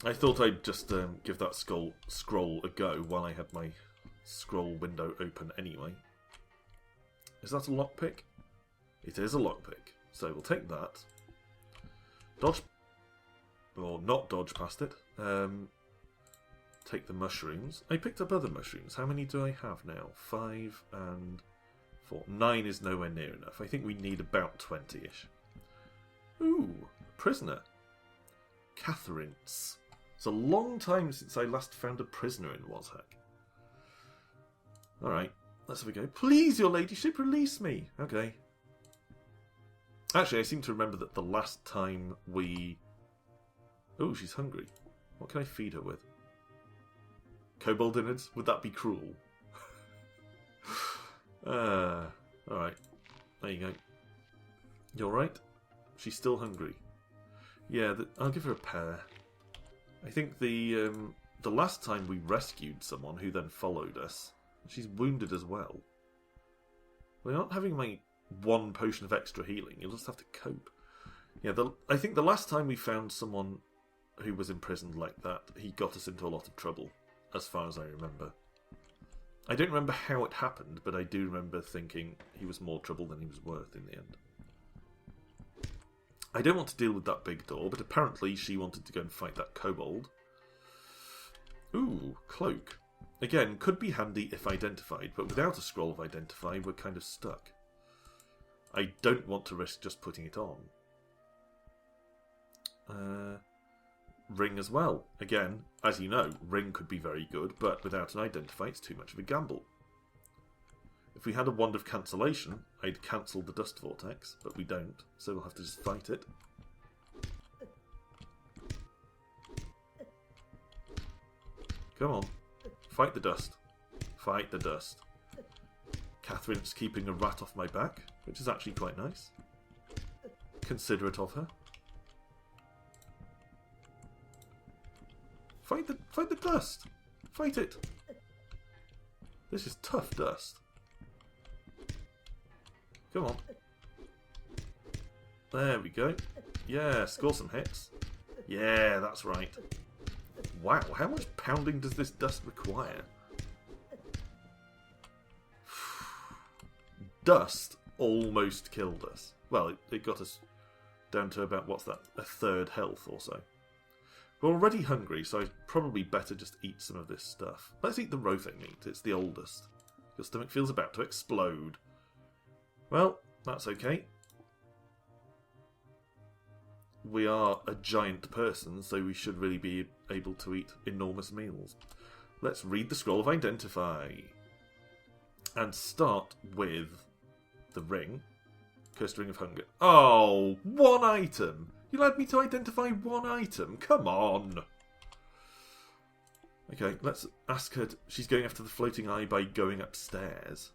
I thought I'd just give that scroll a go while I had my scroll window open anyway. Is that a lockpick? It is a lockpick. So we'll take that. Dodge... or not dodge past it. Take the mushrooms. I picked up other mushrooms. How many do I have now? 5 and 4. 9 is nowhere near enough. I think we need about 20-ish. Ooh, prisoner. Katherince. It's a long time since I last found a prisoner in WazHack. Alright, let's have a go. Please, your ladyship, release me! Okay. Actually, I seem to remember that the last time we... Oh, she's hungry. What can I feed her with? Kobold innards? Would that be cruel? Alright. There you go. You alright? She's still hungry. Yeah, I'll give her a pair. I think the last time we rescued someone who then followed us, she's wounded as well. We're not having my 1 potion of extra healing. You'll just have to cope. Yeah, I think the last time we found someone who was imprisoned like that, he got us into a lot of trouble, as far as I remember. I don't remember how it happened, but I do remember thinking he was more trouble than he was worth in the end. I don't want to deal with that big door, but apparently she wanted to go and fight that kobold. Ooh, cloak. Again, could be handy if identified, but without a scroll of identify, we're kind of stuck. I don't want to risk just putting it on. Ring as well. Again, as you know, ring could be very good, but without an identify, it's too much of a gamble. If we had a wand of cancellation, I'd cancel the dust vortex, but we don't, so we'll have to just fight it. Come on. Fight the dust. Fight the dust. Katherine's keeping a rat off my back, which is actually quite nice. Considerate of her. Fight the dust! Fight it! This is tough dust. Come on. There we go. Yeah, score some hits. Yeah, that's right. Wow, how much pounding does this dust require? Dust almost killed us. Well, it got us down to about, what's that, a third health or so. We're already hungry, so I'd probably better just eat some of this stuff. Let's eat the rothe meat, it's the oldest. Your stomach feels about to explode. Well, that's okay. We are a giant person, so we should really be able to eat enormous meals. Let's read the scroll of identify. And start with the ring. Cursed Ring of Hunger. Oh, 1 item! You allowed me to identify 1 item? Come on! Okay, let's ask her. She's going after the floating eye by going upstairs.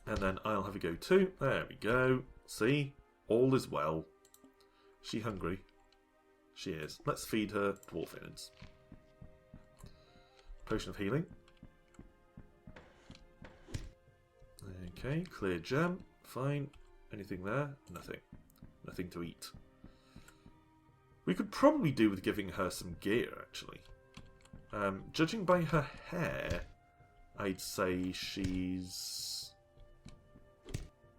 And then I'll have a go too. There we go. See? All is well. She hungry? She is. Let's feed her dwarf innards. Potion of healing. Okay, clear gem. Fine. Anything there? Nothing. Nothing to eat. We could probably do with giving her some gear, actually. Judging by her hair, I'd say she's...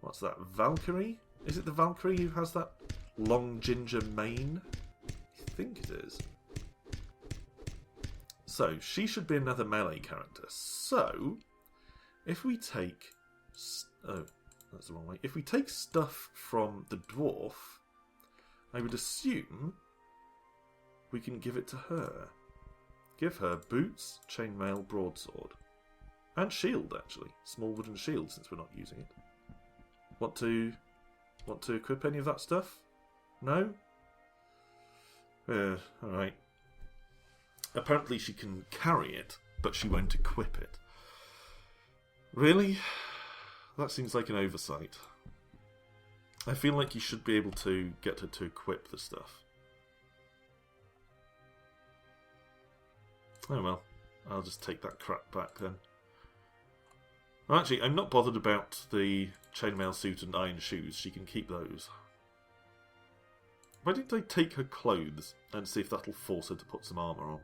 What's that? Valkyrie? Is it the Valkyrie who has that long ginger mane? I think it is. So, she should be another melee character. So, if we take... Oh, that's the wrong way. If we take stuff from the dwarf, I would assume we can give it to her. Give her boots, chainmail, broadsword. And shield, actually. Small wooden shield, since we're not using it. Want to equip any of that stuff? No? Alright. Apparently she can carry it, but she won't equip it. Really? That seems like an oversight. I feel like you should be able to get her to equip the stuff. Oh well, I'll just take that crap back then. Well, actually, I'm not bothered about the chainmail suit and iron shoes. She can keep those. Why didn't I take her clothes and see if that'll force her to put some armour on?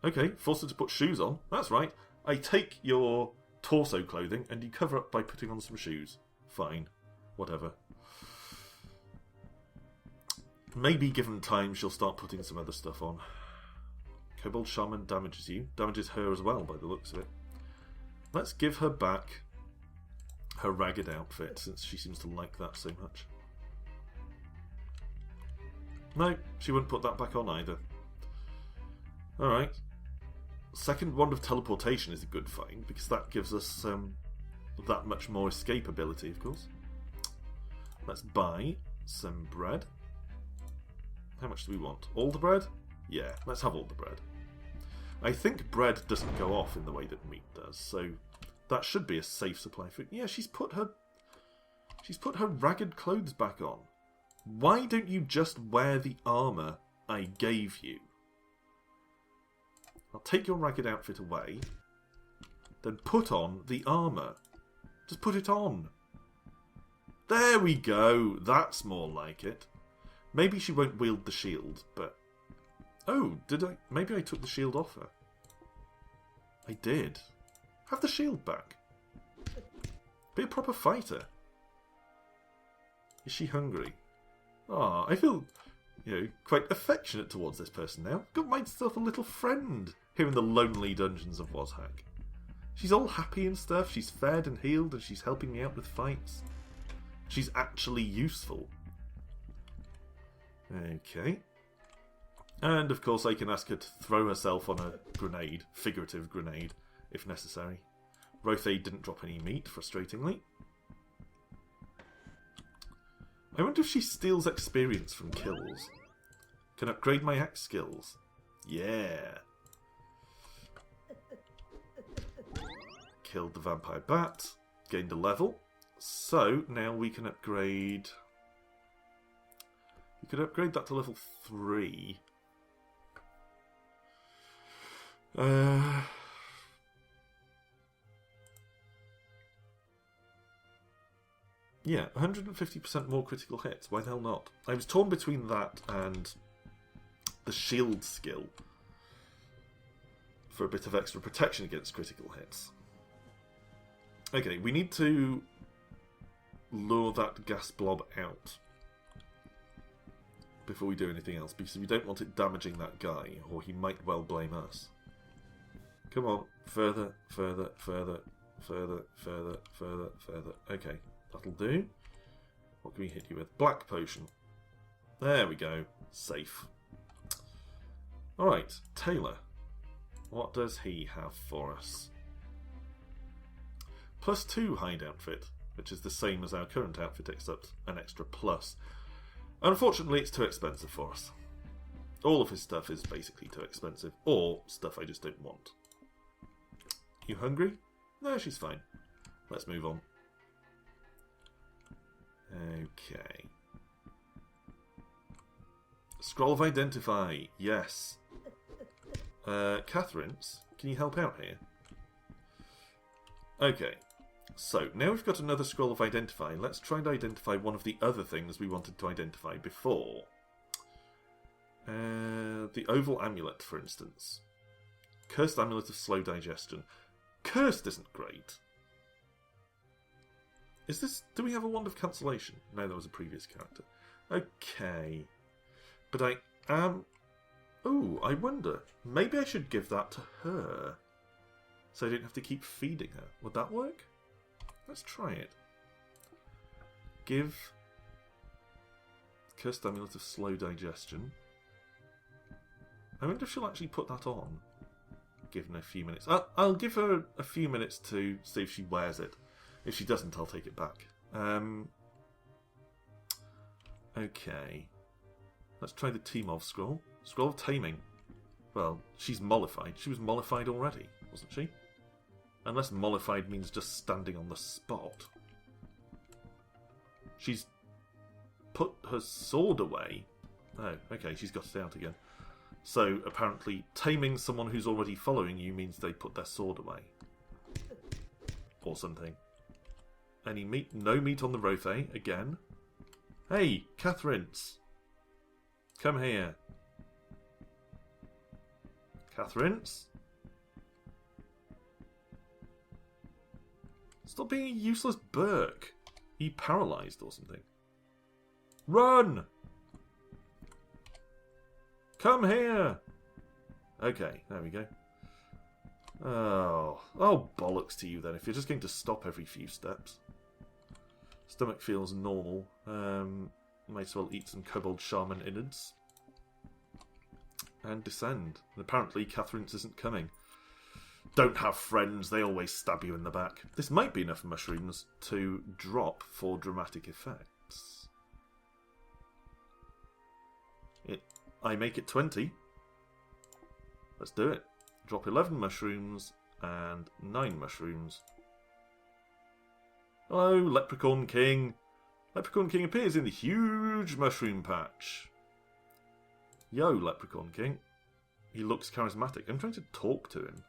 Okay, force her to put shoes on. That's right. I take your torso clothing and you cover up by putting on some shoes. Fine. Whatever. Maybe given time she'll start putting some other stuff on. Kobold Shaman damages you. Damages her as well by the looks of it. Let's give her back her ragged outfit since she seems to like that so much. No, she wouldn't put that back on either. Alright. Second Wand of Teleportation is a good find because that gives us that much more escape ability, of course. Let's buy some bread. How much do we want? All the bread? Yeah, let's have all the bread. I think bread doesn't go off in the way that meat does, so that should be a safe supply for... Yeah, she's put her ragged clothes back on. Why don't you just wear the armour I gave you? I'll take your ragged outfit away, then put on the armour. Just put it on. There we go. That's more like it. Maybe she won't wield the shield, but... Oh, did I? Maybe I took the shield off her. I did. Have the shield back. Be a proper fighter. Is she hungry? Ah, I feel, quite affectionate towards this person now. Got myself a little friend here in the lonely dungeons of WazHack. She's all happy and stuff. She's fed and healed and she's helping me out with fights. She's actually useful. Okay. And of course I can ask her to throw herself on a grenade, figurative grenade, if necessary. Rothay didn't drop any meat, frustratingly. I wonder if she steals experience from kills. Can upgrade my axe skills. Yeah. Killed the vampire bat. Gained a level. So, now we can upgrade... We could upgrade that to level 3. Yeah, 150% more critical hits. Why the hell not? I was torn between that and the shield skill for a bit of extra protection against critical hits. Okay, we need to lure that gas blob out before we do anything else, because we don't want it damaging that guy, or he might well blame us. Come on, further, further, further, further, further, further, further. Okay, that'll do. What can we hit you with? Black potion. There we go. Safe. Alright, Taylor. What does he have for us? +2 hide outfit, which is the same as our current outfit except an extra plus. Unfortunately, it's too expensive for us. All of his stuff is basically too expensive, or stuff I just don't want. You hungry? No, she's fine. Let's move on. Okay. Scroll of Identify. Yes. Katherince, can you help out here? Okay. So, now we've got another Scroll of Identify. Let's try and identify one of the other things we wanted to identify before. The Oval Amulet, for instance. Cursed Amulet of Slow Digestion. Cursed isn't great. Is this... Do we have a Wand of Cancellation? No, that was a previous character. Okay. But I am Oh, I wonder. Maybe I should give that to her. So I don't have to keep feeding her. Would that work? Let's try it. Give Cursed Amulet of Slow Digestion. I wonder if she'll actually put that on. Given her a few minutes. I'll give her a few minutes to see if she wears it. If she doesn't, I'll take it back. Okay. Let's try the Timov scroll. Scroll of Taming. Well, she's mollified. She was mollified already, wasn't she? Unless mollified means just standing on the spot. She's put her sword away. Oh, okay, she's got it out again. So, apparently, taming someone who's already following you means they put their sword away. Or something. Any meat? No meat on the Rothe, again. Hey, Katherince. Come here. Katherince? Stop being a useless Burke. Are you paralysed or something? Run! Come here! Okay, there we go. Oh, bollocks to you then, if you're just going to stop every few steps. Stomach feels normal. Might as well eat some Kobold Shaman innards. And descend. And apparently Katherince isn't coming. Don't have friends, they always stab you in the back. This might be enough mushrooms to drop for dramatic effects. I make it 20. Let's do it. Drop 11 mushrooms and 9 mushrooms. Hello, Leprechaun King. Leprechaun King appears in the huge mushroom patch. Yo, Leprechaun King. He looks charismatic. I'm trying to talk to him.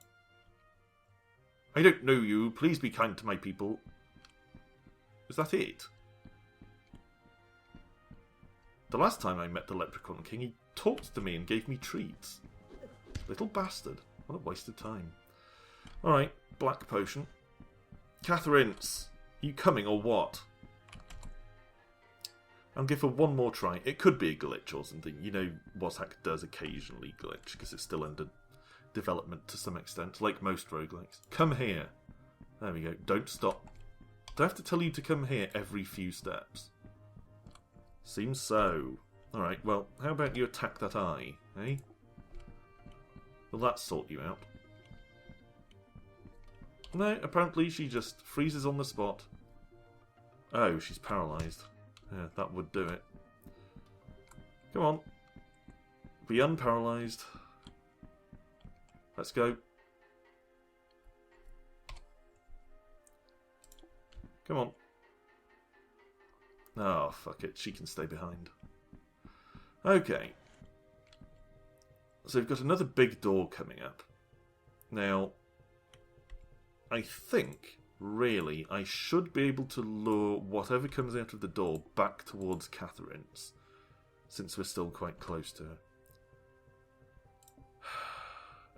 I don't know you. Please be kind to my people. Is that it? The last time I met the Leprechaun King, he talked to me and gave me treats. Little bastard. What a waste of time. Alright, black potion. Katherince, you coming or what? I'll give her one more try. It could be a glitch or something. You know, WazHack does occasionally glitch because it's still under development to some extent, like most roguelikes. Come here. There we go. Don't stop. Do I have to tell you to come here every few steps? Seems so. Alright, well, how about you attack that eye, eh? Will that sort you out? No, apparently she just freezes on the spot. Oh, she's paralysed. Yeah, that would do it. Come on. Be unparalysed. Let's go. Come on. Oh, fuck it. She can stay behind. Okay. So we've got another big door coming up. Now, I think, really, I should be able to lure whatever comes out of the door back towards Katherince, since we're still quite close to her.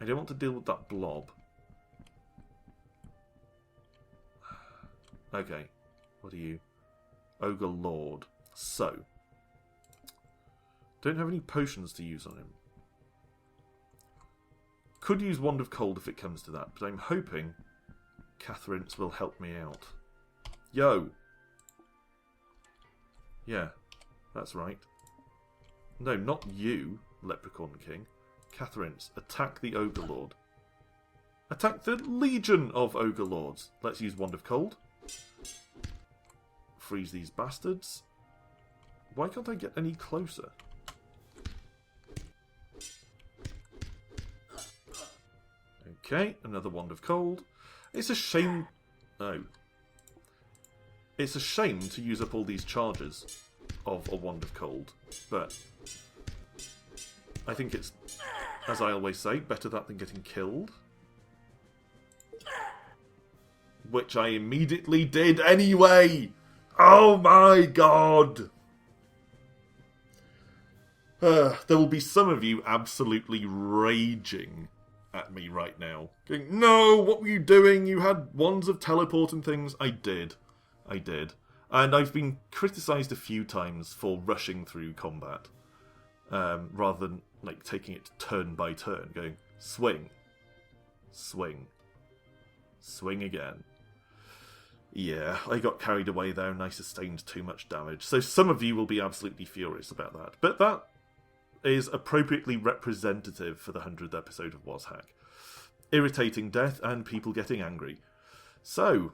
I don't want to deal with that blob. Okay, what are you? Ogre Lord. So, don't have any potions to use on him. Could use Wand of Cold if it comes to that, but I'm hoping Katherince will help me out. Yo! Yeah, that's right. No, not you, Leprechaun King. Katherince, attack the Ogre Lord. Attack the Legion of Ogre Lords. Let's use Wand of Cold. Freeze these bastards. Why can't I get any closer? Okay, another Wand of Cold. It's a shame... Oh. It's a shame to use up all these charges of a Wand of Cold, but I think it's, as I always say, better that than getting killed. Which I immediately did anyway! Oh my god! There will be some of you absolutely raging at me right now. Going, no, what were you doing? You had wands of teleport and things. I did. And I've been criticised a few times for rushing through combat, rather than like taking it turn by turn, going swing, swing, swing again. Yeah, I got carried away there and I sustained too much damage. So some of you will be absolutely furious about that. But that is appropriately representative for the 100th episode of WazHack. Irritating death and people getting angry. So,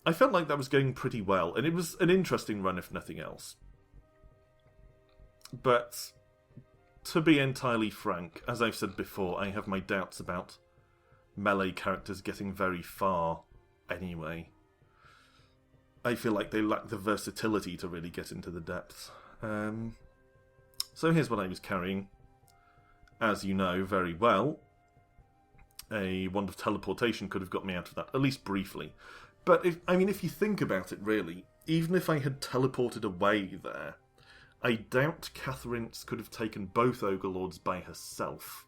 I felt like that was going pretty well. And it was an interesting run, if nothing else. But, to be entirely frank, as I've said before, I have my doubts about melee characters getting very far anyway. I feel like they lack the versatility to really get into the depths. So here's what I was carrying. As you know very well, a wand of teleportation could have got me out of that, at least briefly. But if you think about it really, even if I had teleported away there, I doubt Katherince could have taken both Ogolords by herself.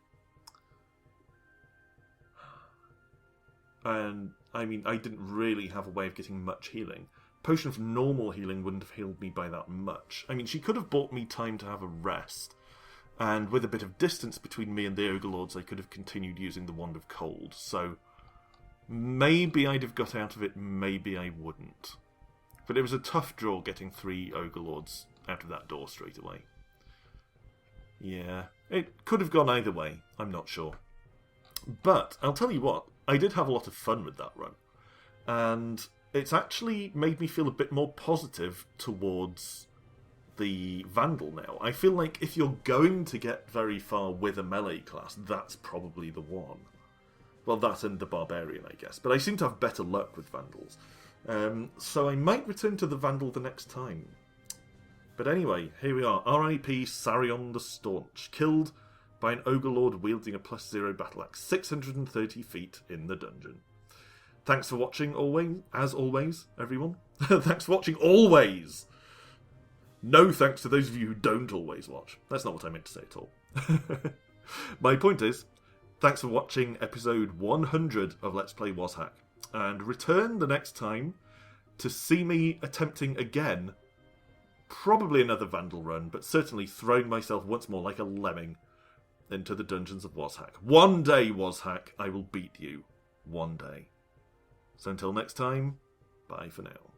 And, I didn't really have a way of getting much healing. Potion of normal healing wouldn't have healed me by that much. She could have bought me time to have a rest. And with a bit of distance between me and the Ogolords, I could have continued using the Wand of Cold. So, maybe I'd have got out of it, maybe I wouldn't. But it was a tough draw getting 3 Ogolords out of that door straight away. Yeah, it could have gone either way, I'm not sure. But, I'll tell you what, I did have a lot of fun with that run. And it's actually made me feel a bit more positive towards the Vandal now. I feel like if you're going to get very far with a melee class, that's probably the one. Well, that and the Barbarian, I guess. But I seem to have better luck with Vandals. So I might return to the Vandal the next time. But anyway, here we are. R.I.P. Sarion the Staunch, killed by an Ogolord wielding a +0 battle axe, 630 feet in the dungeon. Thanks for watching, as always, everyone. Thanks for watching, always! No thanks to those of you who don't always watch. That's not what I meant to say at all. My point is, thanks for watching episode 100 of Let's Play WazHack. And return the next time to see me attempting again, probably another Vandal run, but certainly throwing myself once more like a lemming into the dungeons of WazHack. One day, WazHack, I will beat you. One day. So until next time, bye for now.